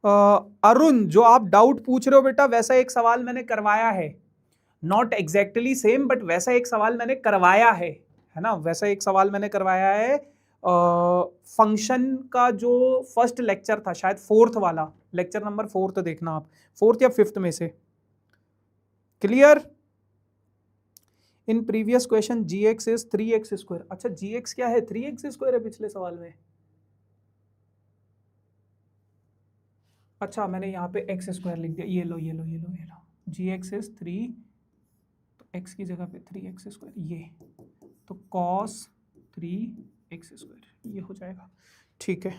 अरुण, जो आप डाउट पूछ रहे हो बेटा, वैसा एक सवाल मैंने करवाया है, नॉट एग्जैक्टली सेम बट वैसा एक सवाल मैंने करवाया है ना, वैसा एक सवाल मैंने करवाया है। फंक्शन का जो फर्स्ट लेक्चर था, शायद फोर्थ वाला, लेक्चर नंबर 4 देखना आप, 4 या 5 में से। Clear? In previous question gx is 3x square. अच्छा, gx क्या है? 3x स्क्वायर है पिछले सवाल में। अच्छा, मैंने यहाँ पे x स्क्वायर लिख दिया, ये लो ये लो ये लो ये लो, gx इज 3, तो x की जगह पे 3x स्क्वायर, ये तो cos 3x स्क्वायर, ये हो जाएगा। ठीक है,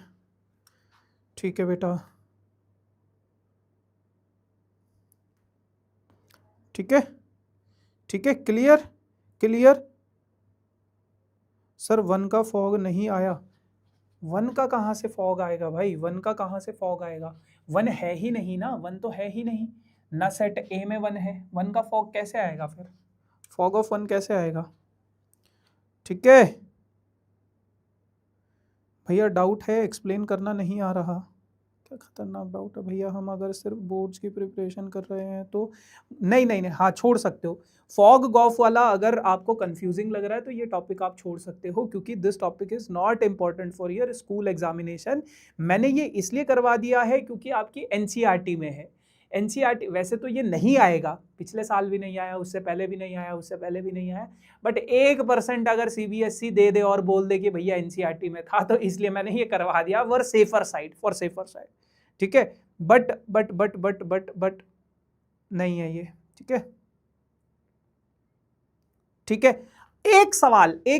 ठीक है बेटा, ठीक है, ठीक है। क्लियर? क्लियर सर, 1 का फॉग नहीं आया। 1 का कहाँ से फॉग आएगा भाई? 1 का कहाँ से फॉग आएगा? 1 है ही नहीं ना, 1 तो है ही नहीं ना, सेट ए में 1 है, 1 का फॉग कैसे आएगा फिर? फॉग ऑफ 1 कैसे आएगा? ठीक है भैया, डाउट है, एक्सप्लेन करना नहीं आ रहा, क्या खतरनाक डाउट है भैया। हम अगर सिर्फ बोर्ड्स की प्रिपरेशन कर रहे हैं तो नहीं नहीं नहीं, हाँ छोड़ सकते हो। फॉग गॉफ वाला अगर आपको कंफ्यूजिंग लग रहा है तो ये टॉपिक आप छोड़ सकते हो, क्योंकि this topic is not important for your school examination. मैंने ये इसलिए करवा दिया है क्योंकि आपकी एनसीईआरटी में है। एनसीईआरटी वैसे तो ये नहीं आएगा, पिछले साल भी नहीं आया, उससे पहले भी नहीं आया, उससे पहले भी नहीं आया, बट 1% अगर सीबीएसई दे दे और बोल दे कि भैया एनसीईआरटी में था, तो इसलिए मैंने ये करवा दिया for safer side, for safer side. ठीक है, बट नहीं है ये। ठीक है, ठीक है। एक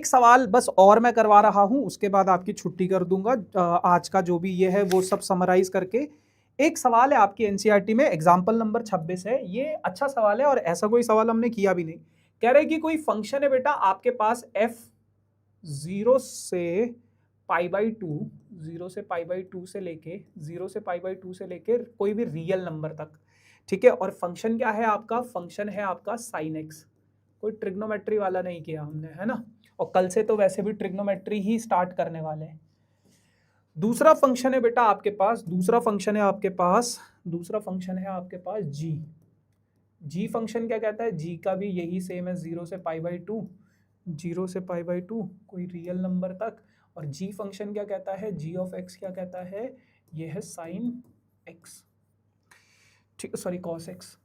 सवाल बस और मैं करवा रहा हूं, उसके बाद आपकी छुट्टी कर दूंगा। आज का जो भी ये है वो सब समराइज करके एक सवाल है आपकी एनसीईआरटी में, एग्जाम्पल नंबर 26 है। ये अच्छा सवाल है और ऐसा कोई सवाल हमने किया भी नहीं। कह रहे कि कोई फंक्शन है बेटा आपके पास f 0 से π/2, 0 से π/2 से लेके 0 से π/2 से लेके कोई भी रियल नंबर तक। ठीक है, और फंक्शन क्या है आपका? फंक्शन है आपका sin x। कोई ट्रिग्नोमेट्री वाला नहीं किया हमने, है ना, और कल से तो वैसे भी ट्रिग्नोमेट्री ही स्टार्ट करने वाले हैं। दूसरा फंक्शन है बेटा आपके पास, दूसरा फंक्शन है आपके पास जी फंक्शन क्या कहता है? जी का भी यही सेम है, 0 से π/2, 0 से π/2 कोई रियल नंबर तक। और जी फंक्शन क्या कहता है? जी ऑफ एक्स क्या कहता है? ये है साइन एक्स, ठीक, सॉरी कॉस एक्स।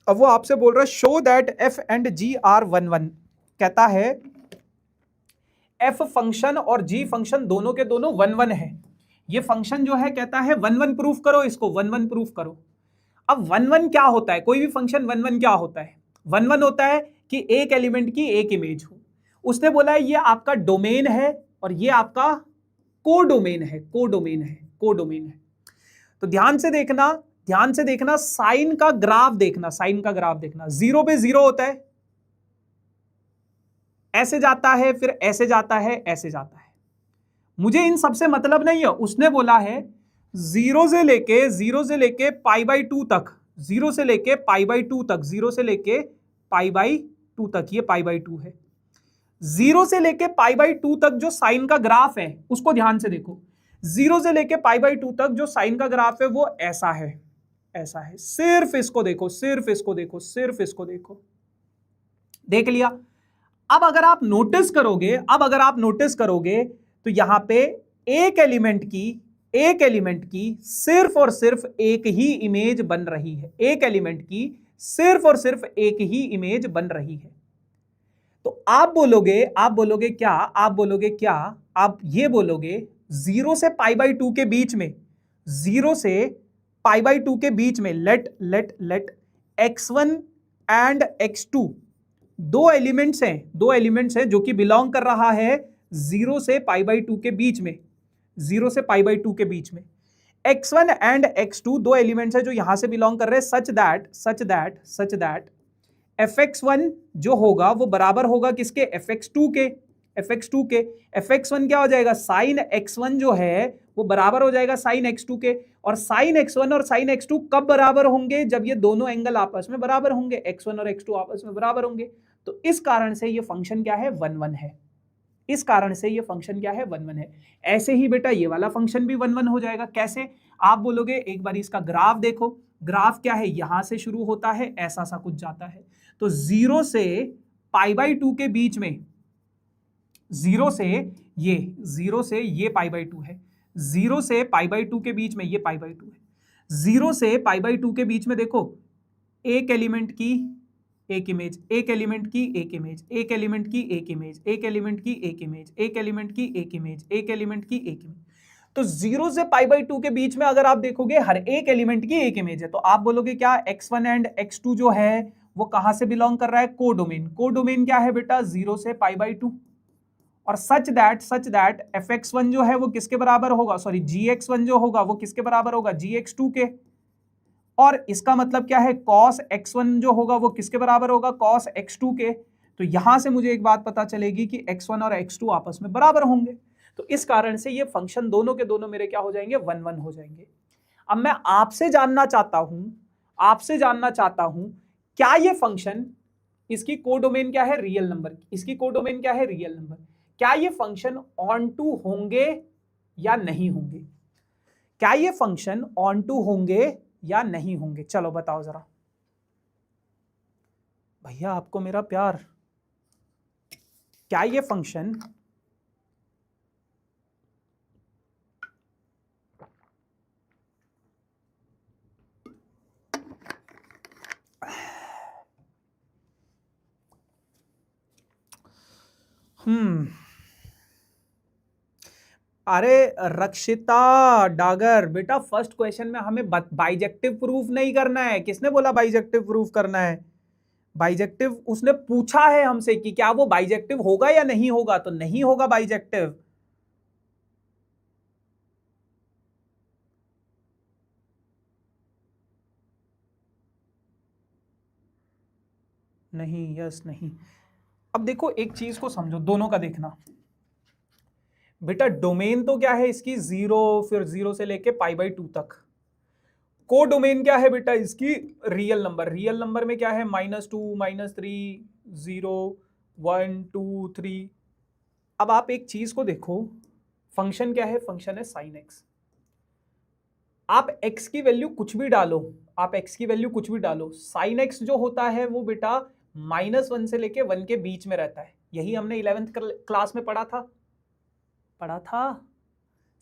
अब वो आपसे बोल रहा है show that f and g are 1 कहता है एफ फंक्शन और जी फंक्शन दोनों के दोनों 1 है। ये फंक्शन जो है कहता है 1 प्रूफ करो, इसको 1 प्रूफ करो। अब 1 क्या होता है? कोई भी फंक्शन 1 क्या होता है? 1 होता है कि एक एलिमेंट की एक इमेज हो। उसने बोला है ये आपका डोमेन है और ये आपका कोडोमेन है, कोडोमेन है। तो ध्यान से देखना, साइन का ग्राफ देखना, 0 पे 0 होता है, ऐसे जाता है, फिर ऐसे जाता है, ऐसे जाता है। मुझे इन सबसे मतलब नहीं है। उसने बोला है 0 से लेके π/2 तक, 0 से लेके π/2 तक, 0 से लेके π/2 तक, ये π/2 है। 0 से लेके π/2 तक जो साइन का ग्राफ है उसको ध्यान से देखो। 0 से लेके π/2 तक जो साइन का ग्राफ है वो ऐसा है, ऐसा है। सिर्फ इसको देखो, सिर्फ इसको देखो, सिर्फ इसको देखो। देख लिया? अब अगर आप नोटिस करोगे तो यहां पे एक एलिमेंट की सिर्फ और सिर्फ एक ही इमेज बन रही है। एक एलिमेंट की सिर्फ और सिर्फ एक ही इमेज बन रही है। तो आप बोलोगे क्या? आप ये बोलोगे 0 से π/2 के बीच में, 0 से π/2 के बीच में लेट x1 एंड x2 दो एलिमेंट्स हैं जो कि बिलोंग कर रहा है 0 से π/2 के बीच में, 0 से π/2 के बीच में। x1 एंड x2 दो एलिमेंट्स हैं जो यहां से बिलोंग कर रहे हैं, सच दैट fx1 जो होगा वो बराबर होगा किसके? fx2 के। fx1 क्या हो जाएगा? sin x1 जो है वो बराबर हो जाएगा sin x2 के। और sin x1 और sin x2 कब बराबर होंगे? जब ये दोनों एंगल आपस में बराबर होंगे, x1 और x2 आपस में बराबर होंगे। तो इस कारण से ये फंक्शन क्या है? 1 है। इस कारण से ये फंक्शन क्या है 1 1 है। ऐसे ही बेटा ये वाला फंक्शन भी 1 1 हो जाएगा। कैसे? आप बोलोगे एक बार इसका ग्राफ देखो, ग्राफ क्या है, यहां से शुरू होता है, ऐसा सा कुछ जाता है, तो 0 से π/2 के बीच में, 0 से ये π/2 है, 0 से π/2 के बीच में ये π/2 है, 0 से π/2 के बीच में देखो एक एलिमेंट की एक इमेज, एक एलिमेंट की एक इमेज, एक एलिमेंट की एक इमेज, एक एलिमेंट की एक इमेज, एक एलिमेंट की एक इमेज, एक एलिमेंट की एक इमेज। तो 0 से π/2 के बीच में अगर आप देखोगे हर एक एलिमेंट की एक इमेज है, तो आप बोलोगे क्या x1 एंड x2 जो है वो कहां से बिलोंग कर रहा है? कोडोमेन। कोडोमेन क्या है बेटा? 0 से π/2। और सच दैट fx1 जो है वो किसके बराबर होगा? सॉरी, gx1 जो होगा वो किसके बराबर होगा? gx2 के। और इसका मतलब क्या है? cos x1 जो होगा वो किसके बराबर होगा? cos x2 के। तो यहां से मुझे एक बात पता चलेगी कि x1 और x2 आपस में बराबर होंगे। तो इस कारण से ये फंक्शन दोनों के दोनों मेरे क्या हो जाएंगे? 1 1 हो जाएंगे। अब मैं आपसे जानना चाहता हूं क्या ये फंक्शन, इसकी कोडोमेन क्या है? Real number. इसकी कोडोमेन क्या है? Real number. क्या ये फंक्शन ऑन टू होंगे या नहीं होंगे? क्या ये फंक्शन ऑन टू होंगे या नहीं होंगे? चलो बताओ जरा भैया, आपको मेरा प्यार। क्या ये फंक्शन अरे रक्षिता डागर बेटा, फर्स्ट क्वेश्चन में हमें बाइजेक्टिव प्रूफ नहीं करना है। किसने बोला बाइजेक्टिव प्रूफ करना है? बाइजेक्टिव उसने पूछा है हमसे कि क्या वो बाइजेक्टिव होगा या नहीं होगा, तो नहीं होगा बाइजेक्टिव। नहीं, यस नहीं। अब देखो एक चीज को समझो, दोनों का देखना बेटा। डोमेन तो क्या है इसकी? 0, फिर 0 से लेके π/2 तक। को डोमेन क्या है बेटा इसकी? Real number. रियल नंबर में क्या है? -2, -3, 0, 1, 2, 3। अब आप एक चीज को देखो, फंक्शन क्या है? फंक्शन है sin x। आप x की वैल्यू कुछ भी डालो, sin x जो होता है वो बेटा -1 से लेके 1 के बीच में रहता है। यही हमने 11th क्लास में पढ़ा था।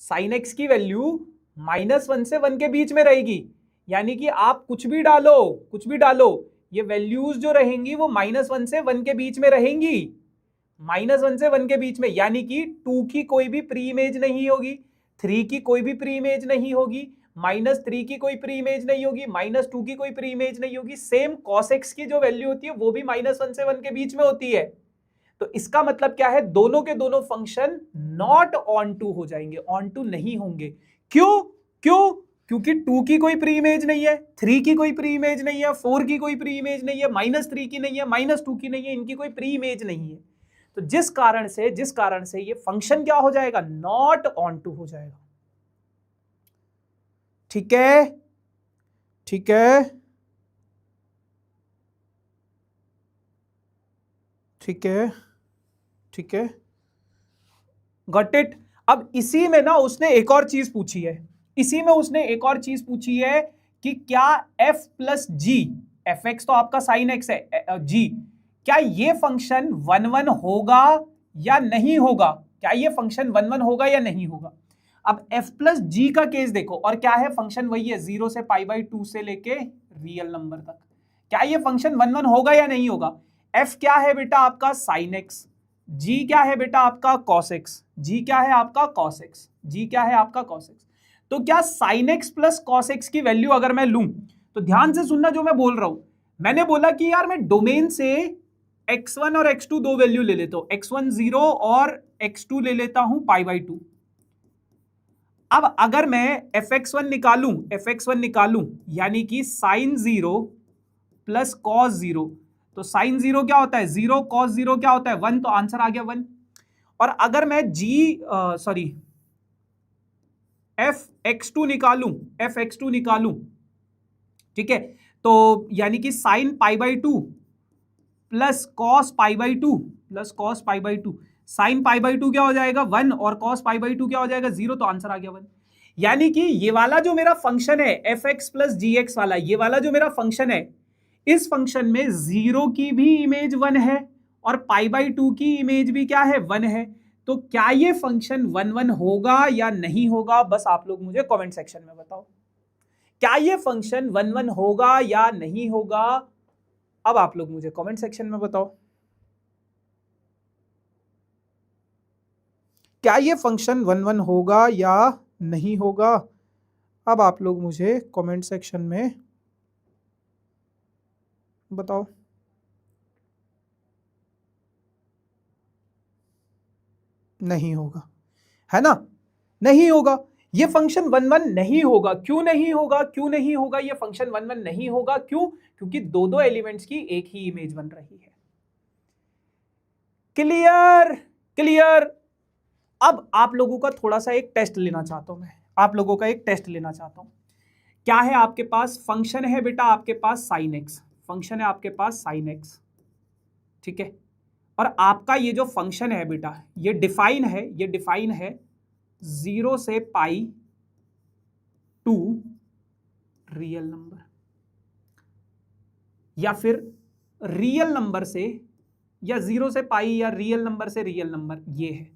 sin x की वैल्यू -1 से 1 के बीच में रहेगी, यानी कि आप कुछ भी डालो, ये वैल्यूज जो रहेंगी वो -1 से 1 के बीच में रहेंगी, -1 से 1 के बीच में। यानी कि 2 की कोई भी प्री इमेज नहीं होगी, 3 की कोई भी प्री इमेज नहीं होगी, -3 की कोई प्री इमेज नहीं होगी, -2 की कोई प्री इमेज नहीं होगी। सेम cos x की जो वैल्यू होती है वो भी -1 से 1 के बीच में होती है। तो इसका मतलब क्या है? दोनों के दोनों फंक्शन नॉट ऑन टू हो जाएंगे, ऑन टू नहीं होंगे। क्यों? क्योंकि 2 की कोई प्री इमेज नहीं है, 3 की कोई प्री इमेज नहीं है, 4 की कोई प्री इमेज नहीं है, -3 की नहीं है, -2 की नहीं है, इनकी कोई प्री इमेज नहीं है। तो जिस कारण से ये फंक्शन क्या हो जाएगा? नॉट ऑन टू हो जाएगा। ठीक है, गॉट इट। अब इसी में ना उसने एक और चीज पूछी है, कि क्या f प्लस जी, एफ एक्स तो आपका साइन एक्स है, जी, क्या ये फंक्शन 1 1 होगा या नहीं होगा? क्या ये फंक्शन 1 1 होगा या नहीं होगा? अब f प्लस जी का केस देखो, और क्या है? फंक्शन वही है, 0 से π/2 से लेके रियल नंबर तक। क्या ये फंक्शन 1 1 होगा या नहीं होगा? f क्या है बेटा आपका? Sine x. g क्या है बेटा आपका? cos x। g क्या है आपका? cos x। तो क्या sin x plus cos x की वैल्यू अगर मैं लूं, तो ध्यान से सुनना जो मैं बोल रहा हूं। मैंने बोला कि यार मैं डोमेन से x1 और x2 दो वैल्यू ले लेता हूं, x1 0 और x2 ले लेता हूं π/2। अब अगर मैं fx1 निकालूं, यानी कि sin 0 प्लस cos 0, तो sin 0 क्या होता है? 0, cos 0 क्या होता है? 1, तो आंसर आ गया 1। और अगर मैं fx2 निकालूं, ठीक है, तो यानी कि sin π/2 plus cos π/2, sine pi by 2 क्या हो जाएगा 1 और कॉस पाई बाई 2 क्या हो जाएगा 0, तो आंसर आ गया 1। यानी कि ये वाला जो मेरा फंक्शन है एफ एक्स प्लस जी एक्स वाला, ये वाला जो मेरा फंक्शन है, इस फंक्शन में 0 की भी इमेज 1 है और पाई बाई 2 की इमेज भी क्या है 1 है। तो क्या ये फंक्शन 1 1 होगा या नहीं होगा, बस आप लोग मुझे कमेंट सेक्शन में बताओ। क्या ये फंक्शन 1 1 होगा या नहीं होगा, अब आप लोग मुझे कमेंट सेक्शन में बताओ। क्या ये फंक्शन 1 1 होगा या नहीं होगा, अब आप लोग मुझे कमेंट सेक्शन में बताओ। नहीं होगा, है ना, नहीं होगा। ये फंक्शन 1 1 नहीं होगा। क्यों नहीं होगा, क्यों नहीं होगा ये फंक्शन 1 1 नहीं होगा, क्यों? क्योंकि दो दो एलिमेंट्स की एक ही इमेज बन रही है। Clear, clear. अब आप लोगों का थोड़ा सा एक टेस्ट लेना चाहता हूं मैं, आप लोगों का एक टेस्ट लेना चाहता हूं। क्या है आपके पास फंक्शन है बेटा, आपके पास साइन एक्स फंक्शन है, आपके पास साइन एक्स, ठीक है। और आपका ये जो फंक्शन है बेटा, ये डिफाइन है, ये डिफाइन है 0 से पाई टू रियल नंबर, या फिर रियल नंबर से, या 0 से पाई, या रियल नंबर से रियल नंबर, ये है।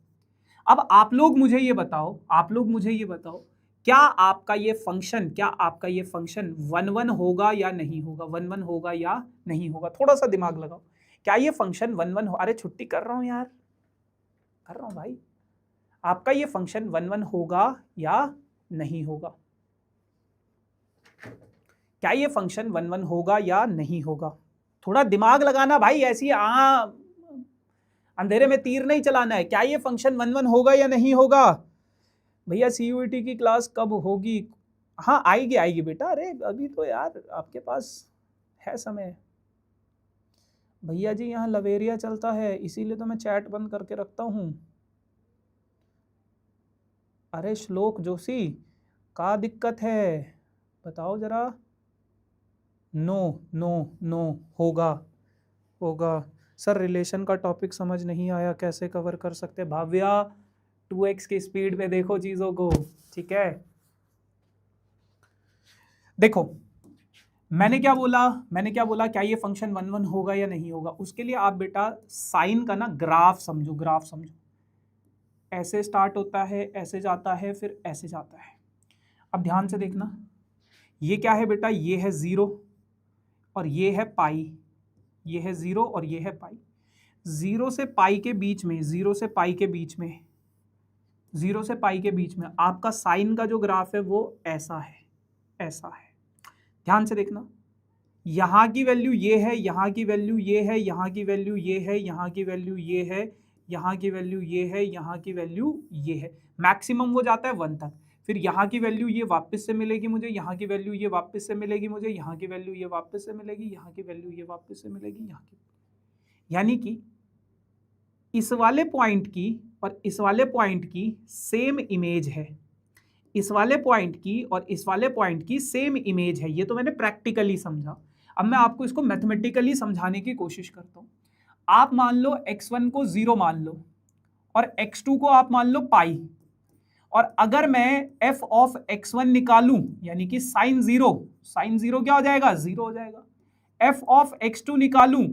अब आप लोग मुझे ये बताओ, आप लोग मुझे ये बताओ, क्या आपका ये फंक्शन, क्या आपका ये फंक्शन 1 1 होगा या नहीं होगा, 1 1 होगा या नहीं होगा? थोड़ा सा दिमाग लगाओ, क्या ये फंक्शन 1 1 हो? अरे छुट्टी कर रहा हूं यार, कर रहा हूं भाई। आपका ये फंक्शन 1 1 होगा या नहीं होगा? क्या ये फंक्शन 1 1 होगा या नहीं होगा? थोड़ा दिमाग लगाना भाई, ऐसी अंधेरे में तीर नहीं चलाना है। क्या ये फंक्शन 1 1 होगा या नहीं होगा? भैया सीयूईटी की क्लास कब होगी? हाँ आएगी, आएगी बेटा। अरे अभी तो यार आपके पास है समय। भैया जी यहाँ लवेरिया चलता है, इसीलिए तो मैं चैट बंद करके रखता हूँ। अरे श्लोक जोशी, क्या दिक्कत है बताओ जरा। नो नो नो, होगा होगा। सर रिलेशन का टॉपिक समझ नहीं आया, कैसे कवर कर सकते? भाव्या 2x की स्पीड में देखो चीजों को, ठीक है। देखो मैंने क्या बोला, मैंने क्या बोला, क्या ये फंक्शन 1 1 होगा या नहीं होगा? उसके लिए आप बेटा साइन का ना ग्राफ समझो, ग्राफ समझो। ऐसे स्टार्ट होता है, ऐसे जाता है, फिर ऐसे जाता है। अब ध्यान से देखना, ये क्या है बेटा, ये है 0 और ये है पाई, ये है 0 और ये है पाई। 0 से पाई के बीच में, 0 से पाई के बीच में, 0 से पाई के बीच में आपका साइन का जो ग्राफ है वो ऐसा है, ऐसा है। ध्यान से देखना, यहां की वैल्यू ये है, यहां की वैल्यू ये है, यहां की वैल्यू ये है, यहां की वैल्यू ये है, यहां की वैल्यू ये है, यहां की वैल्यू ये है। मैक्सिमम वो जाता है 1 तक। फिर यहाँ की वैल्यू ये वापस से मिलेगी मुझे, यहाँ की वैल्यू ये वापस से मिलेगी मुझे, यहाँ की वैल्यू ये वापस से मिलेगी, यहाँ की वैल्यू ये वापस से मिलेगी, यहाँ की। यानी कि इस वाले पॉइंट की और इस वाले पॉइंट की सेम इमेज है, इस वाले पॉइंट की और इस वाले पॉइंट की सेम इमेज है। ये तो मैंने प्रैक्टिकली समझा। अब मैं आपको इसको मैथमेटिकली समझाने की कोशिश करता हूँ। आप मान लो x1 को 0 मान लो और x2 को आप मान लो पाई, और अगर मैं f ऑफ x1 निकालूं, यानी कि साइन 0 क्या हो जाएगा, 0 हो जाएगा। f ऑफ x2 निकालूं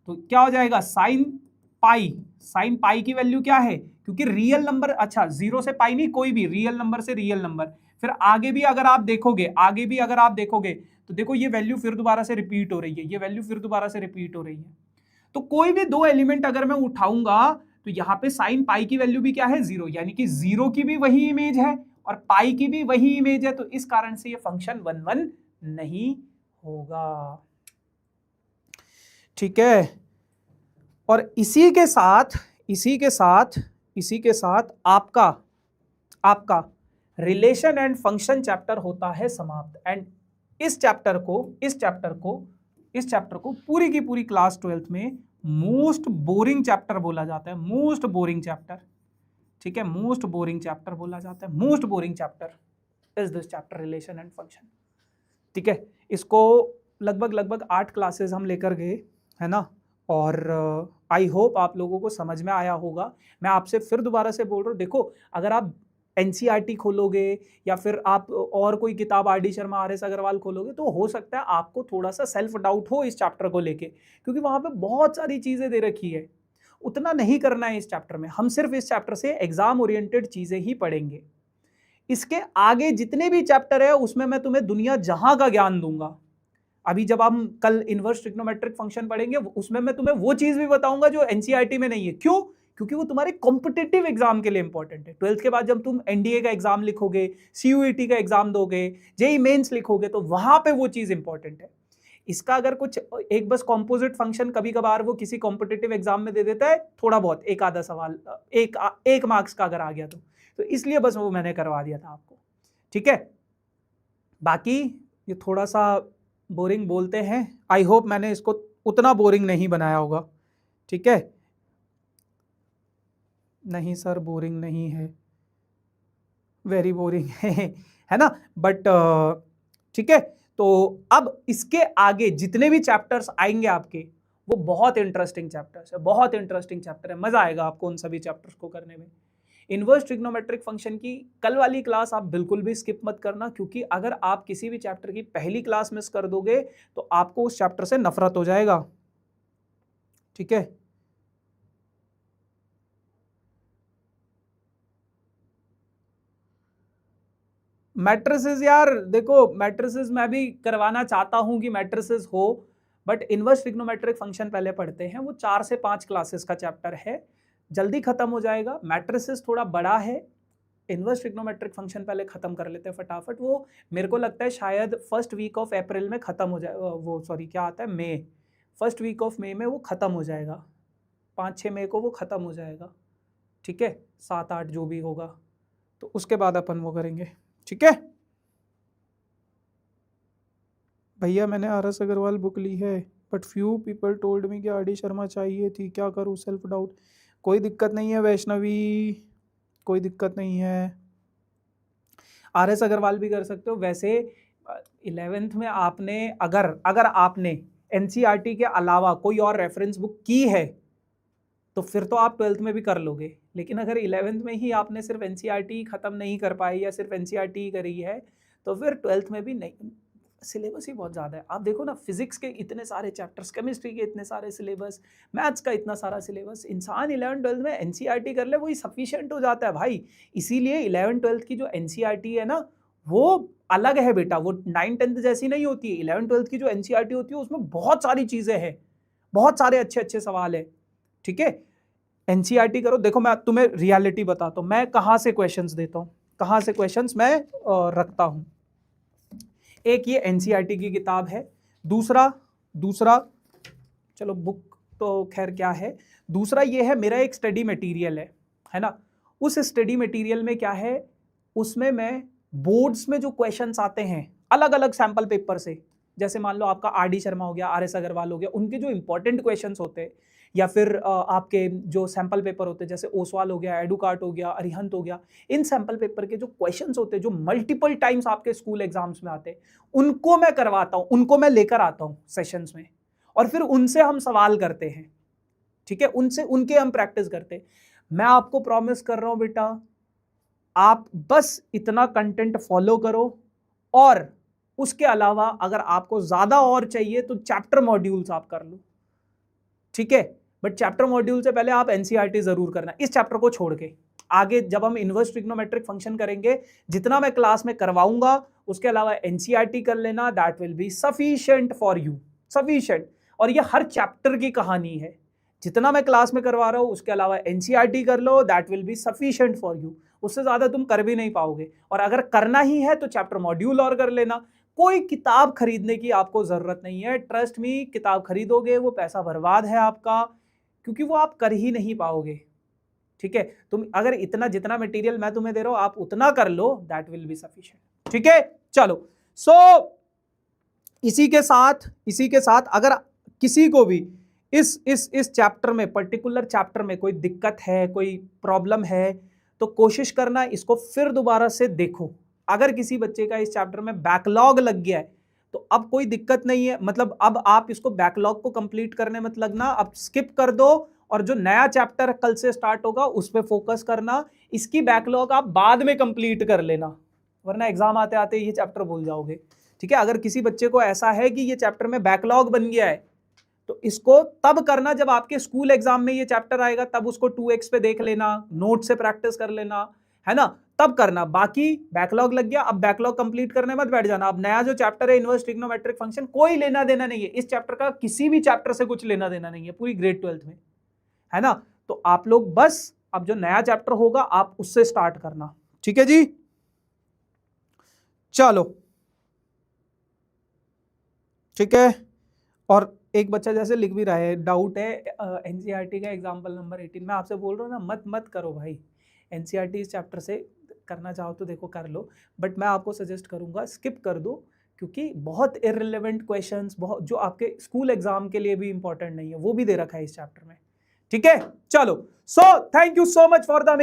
तो क्या हो जाएगा, साइन पाई की वैल्यू क्या है, क्योंकि रियल नंबर, अच्छा 0 से पाई नहीं, कोई भी रियल नंबर से रियल नंबर। फिर आगे भी अगर आप देखोगे, आगे भी अगर आप देखोगे तो देखो ये वैल्यू फिर दोबारा से रिपीट हो रही है, ये वैल्यू फिर दोबारा से रिपीट हो रही है। तो कोई भी दो एलिमेंट अगर मैं उठाऊंगा तो यहाँ पे साइन पाई की वैल्यू भी क्या है, 0, यानी कि 0 की भी वही इमेज है और पाई की भी वही इमेज है। तो इस कारण से ये फंक्शन 1 1 नहीं होगा, ठीक है। और इसी के साथ आपका रिलेशन एंड फंक्शन चैप्टर होता है समाप्त। एंड इस चैप्टर को पूरी की पूरी क्लास 12th में मोस्ट बोरिंग चैप्टर बोला जाता है, मोस्ट बोरिंग चैप्टर, ठीक है, मोस्ट बोरिंग चैप्टर बोला जाता है। Most boring chapter is this chapter relation and function, ठीक है। इसको लगभग 8 क्लासेस हम लेकर गए, है ना, और आई होप आप लोगों को समझ में आया होगा। मैं आपसे फिर दोबारा से बोल रहा हूँ, देखो अगर आप एनसीईआरटी खोलोगे या फिर आप और कोई किताब R D Sharma, R S Agarwal खोलोगे, तो हो सकता है आपको थोड़ा सा सेल्फ डाउट हो इस चैप्टर को लेके, क्योंकि वहां पे बहुत सारी चीजें दे रखी है। उतना नहीं करना है इस चैप्टर में, हम सिर्फ इस चैप्टर से एग्जाम ओरिएंटेड चीजें ही पढ़ेंगे। इसके आगे जितने भी चैप्टर है उसमें मैं तुम्हें दुनिया जहां का ज्ञान दूंगा। अभी जब हम कल इनवर्स ट्रिग्नोमेट्रिक फंक्शन पढ़ेंगे उसमें मैं तुम्हें वो चीज भी बताऊंगा जो एनसीईआरटी में नहीं है। क्यों? क्योंकि वो तुम्हारे कॉम्पिटिटिव एग्जाम के लिए इंपॉर्टेंट है। 12th के बाद जब तुम एनडीए का एग्जाम लिखोगे, सीयूईटी का एग्जाम दोगे, जेई मेंस लिखोगे, तो वहां पे वो चीज इंपॉर्टेंट है। इसका अगर कुछ एक बस कॉम्पोजिट फंक्शन कभी कभार वो किसी कॉम्पिटिटिव एग्जाम में दे देता है, थोड़ा बहुत एक आधा सवाल एक मार्क्स का अगर आ गया तो इसलिए बस वो मैंने करवा दिया था आपको। ठीक है, बाकी ये थोड़ा सा बोरिंग बोलते हैं, आई होप मैंने इसको उतना बोरिंग नहीं बनाया होगा। ठीक है, नहीं सर बोरिंग नहीं है, वेरी बोरिंग है ना, बट ठीक है। तो अब इसके आगे जितने भी चैप्टर्स आएंगे आपके वो बहुत इंटरेस्टिंग चैप्टर्स है, बहुत इंटरेस्टिंग चैप्टर है, मजा आएगा आपको उन सभी चैप्टर्स को करने में। इनवर्स ट्रिग्नोमेट्रिक फंक्शन की कल वाली क्लास आप बिल्कुल भी स्किप मत करना, क्योंकि अगर आप किसी भी चैप्टर की पहली क्लास मिस कर दोगे तो आपको उस चैप्टर से नफरत हो जाएगा। ठीक है, मैट्रिसेस यार देखो, मैट्रिसेस मैं भी करवाना चाहता हूं कि मैट्रिसेस हो, बट इनवर्स ट्रिग्नोमेट्रिक फंक्शन पहले पढ़ते हैं। वो 4 से 5 क्लासेस का चैप्टर है, जल्दी खत्म हो जाएगा। मैट्रिसेस थोड़ा बड़ा है, इनवर्स ट्रिग्नोमेट्रिक फंक्शन पहले खत्म कर लेते हैं फटाफट। वो मेरे को लगता है शायद फर्स्ट वीक ऑफ अप्रैल में खत्म हो जाए, वो सॉरी क्या आता है, मई, फर्स्ट वीक ऑफ मई में वो खत्म हो जाएगा, 5-6 मई को वो खत्म हो जाएगा। ठीक है, 7-8 जो भी होगा, तो उसके बाद अपन वो करेंगे। ठीक है भैया, मैंने आर एस अग्रवाल बुक ली है, but few people told me कि आर डी शर्मा चाहिए थी, क्या करूँ, सेल्फ डाउट। कोई दिक्कत नहीं है वैष्णवी, कोई दिक्कत नहीं है, आर एस अग्रवाल भी कर सकते हो। वैसे 11th में आपने अगर आपने एनसीईआरटी के अलावा कोई और रेफरेंस बुक की है तो फिर तो आप 12th में भी कर लोगे, लेकिन अगर 11th में ही आपने सिर्फ एनसीईआरटी खत्म नहीं कर पाई या सिर्फ एनसीईआरटी करी है तो फिर 12th में भी नहीं। सिलेबस ही बहुत ज़्यादा है, आप देखो ना, फिजिक्स के इतने सारे चैप्टर्स, केमिस्ट्री के इतने सारे सिलेबस, मैथ्स का इतना सारा सिलेबस। इंसान 11th-12th में एनसीईआरटी कर ले वही सफिशिएंट हो जाता है भाई। इसीलिए 11th-12th की जो एनसीईआरटी है ना वो अलग है बेटा, वो 9th-10th जैसी नहीं होती है। 11th-12th की जो एनसीईआरटी होती है उसमें बहुत सारी चीज़ें हैं, बहुत सारे अच्छे अच्छे सवाल है। ठीक है, एनसीईआरटी करो। देखो मैं तुम्हें रियलिटी बताता हूँ, मैं कहाँ से क्वेश्चंस देता हूँ, कहाँ से क्वेश्चंस मैं रखता हूँ। एक ये एनसीईआरटी की किताब है, दूसरा चलो बुक तो खैर क्या है, दूसरा ये है मेरा एक स्टडी मटेरियल है ना। उस स्टडी मटेरियल में क्या है, उसमें मैं बोर्ड्स में जो क्वेश्चंस आते हैं अलग अलग सैंपल पेपर से, जैसे मान लो आपका आर डी शर्मा हो गया, आर एस अग्रवाल हो गया, उनके जो इंपॉर्टेंट क्वेश्चंस होते हैं, या फिर आपके जो सैंपल पेपर होते हैं जैसे ओसवाल हो गया, एडुकार्ट हो गया, अरिहंत हो गया, इन सैंपल पेपर के जो क्वेश्चंस होते हैं जो मल्टीपल टाइम्स आपके स्कूल एग्जाम्स में आते हैं, उनको मैं करवाता हूँ, उनको मैं लेकर आता हूँ सेशंस में, और फिर उनसे हम सवाल करते हैं। ठीक है, उनके हम प्रैक्टिस करते हैं। मैं आपको प्रॉमिस कर रहा हूं बेटा, आप बस इतना कंटेंट फॉलो करो, और उसके अलावा अगर आपको ज्यादा और चाहिए तो चैप्टर मॉड्यूल्स आप कर लो। ठीक है, बट चैप्टर मॉड्यूल से पहले आप एनसीईआरटी जरूर करना, इस चैप्टर को छोड़ के। आगे जब हम इनवर्स ट्रिग्नोमेट्रिक फंक्शन करेंगे, जितना मैं क्लास में करवाऊंगा उसके अलावा एनसीईआरटी कर लेना, that will be sufficient for you, sufficient. और ये हर चैप्टर की कहानी है, जितना मैं क्लास में करवा रहा हूं उसके अलावा एनसीईआरटी कर लो, that will be sufficient for you. उससे ज्यादा तुम कर भी नहीं पाओगे, और अगर करना ही है तो चैप्टर मॉड्यूल और कर लेना। कोई किताब खरीदने की आपको जरूरत नहीं है, ट्रस्ट मी, किताब खरीदोगे वो पैसा बर्बाद है आपका, क्योंकि वो आप कर ही नहीं पाओगे। ठीक है, तुम अगर इतना जितना मटेरियल मैं तुम्हें दे रहा हूं आप उतना कर लो, दैट विल बी सफिशिएंट। ठीक है, चलो। सो इसी के साथ अगर किसी को भी इस चैप्टर में, पर्टिकुलर चैप्टर में कोई दिक्कत है, कोई प्रॉब्लम है, तो कोशिश करना इसको फिर दोबारा से देखो। अगर किसी बच्चे का इस चैप्टर में बैकलॉग लग गया है तो अब कोई दिक्कत नहीं है, मतलब अब आप इसको बैकलॉग को कंप्लीट करने मत लगना, अब स्किप कर दो और जो नया चैप्टर कल से स्टार्ट होगा उस पर फोकस करना। इसकी बैकलॉग आप बाद में कंप्लीट कर लेना, वरना एग्जाम आते आते ये चैप्टर भूल जाओगे। ठीक है, अगर किसी बच्चे को ऐसा है कि ये चैप्टर में बैकलॉग बन गया है तो इसको तब करना जब आपके स्कूल एग्जाम में ये चैप्टर आएगा, तब उसको 2x पे देख लेना, नोट से प्रैक्टिस कर लेना, है ना, तब करना। बाकी बैकलॉग लग गया, अब बैकलॉग कंप्लीट करने मत बैठ जाना। अब नया जो चैप्टर है इनवर्स ट्रिग्नोमेट्रिक फंक्शन, कोई लेना देना नहीं है इस चैप्टर का, किसी भी चैप्टर से कुछ लेना देना नहीं है पूरी ग्रेड 12th में, है ना। तो आप लोग बस अब जो नया चैप्टर होगा आप उससे स्टार्ट करना, ठीक है जी। चलो ठीक है, और एक बच्चा जैसे लिख भी रहा है, डाउट है एनसीईआरटी का एग्जाम्पल नंबर 18, मैं आपसे बोल रहा हूँ ना, मत करो भाई। एनसीईआरटी इस चैप्टर से करना चाहो तो देखो कर लो, बट मैं आपको सजेस्ट करूंगा स्किप कर दो, क्योंकि बहुत इररिलेवेंट क्वेश्चंस, बहुत जो आपके स्कूल एग्जाम के लिए भी इंपॉर्टेंट नहीं है वो भी दे रखा है इस चैप्टर में। ठीक है, चलो, so thank you so much for the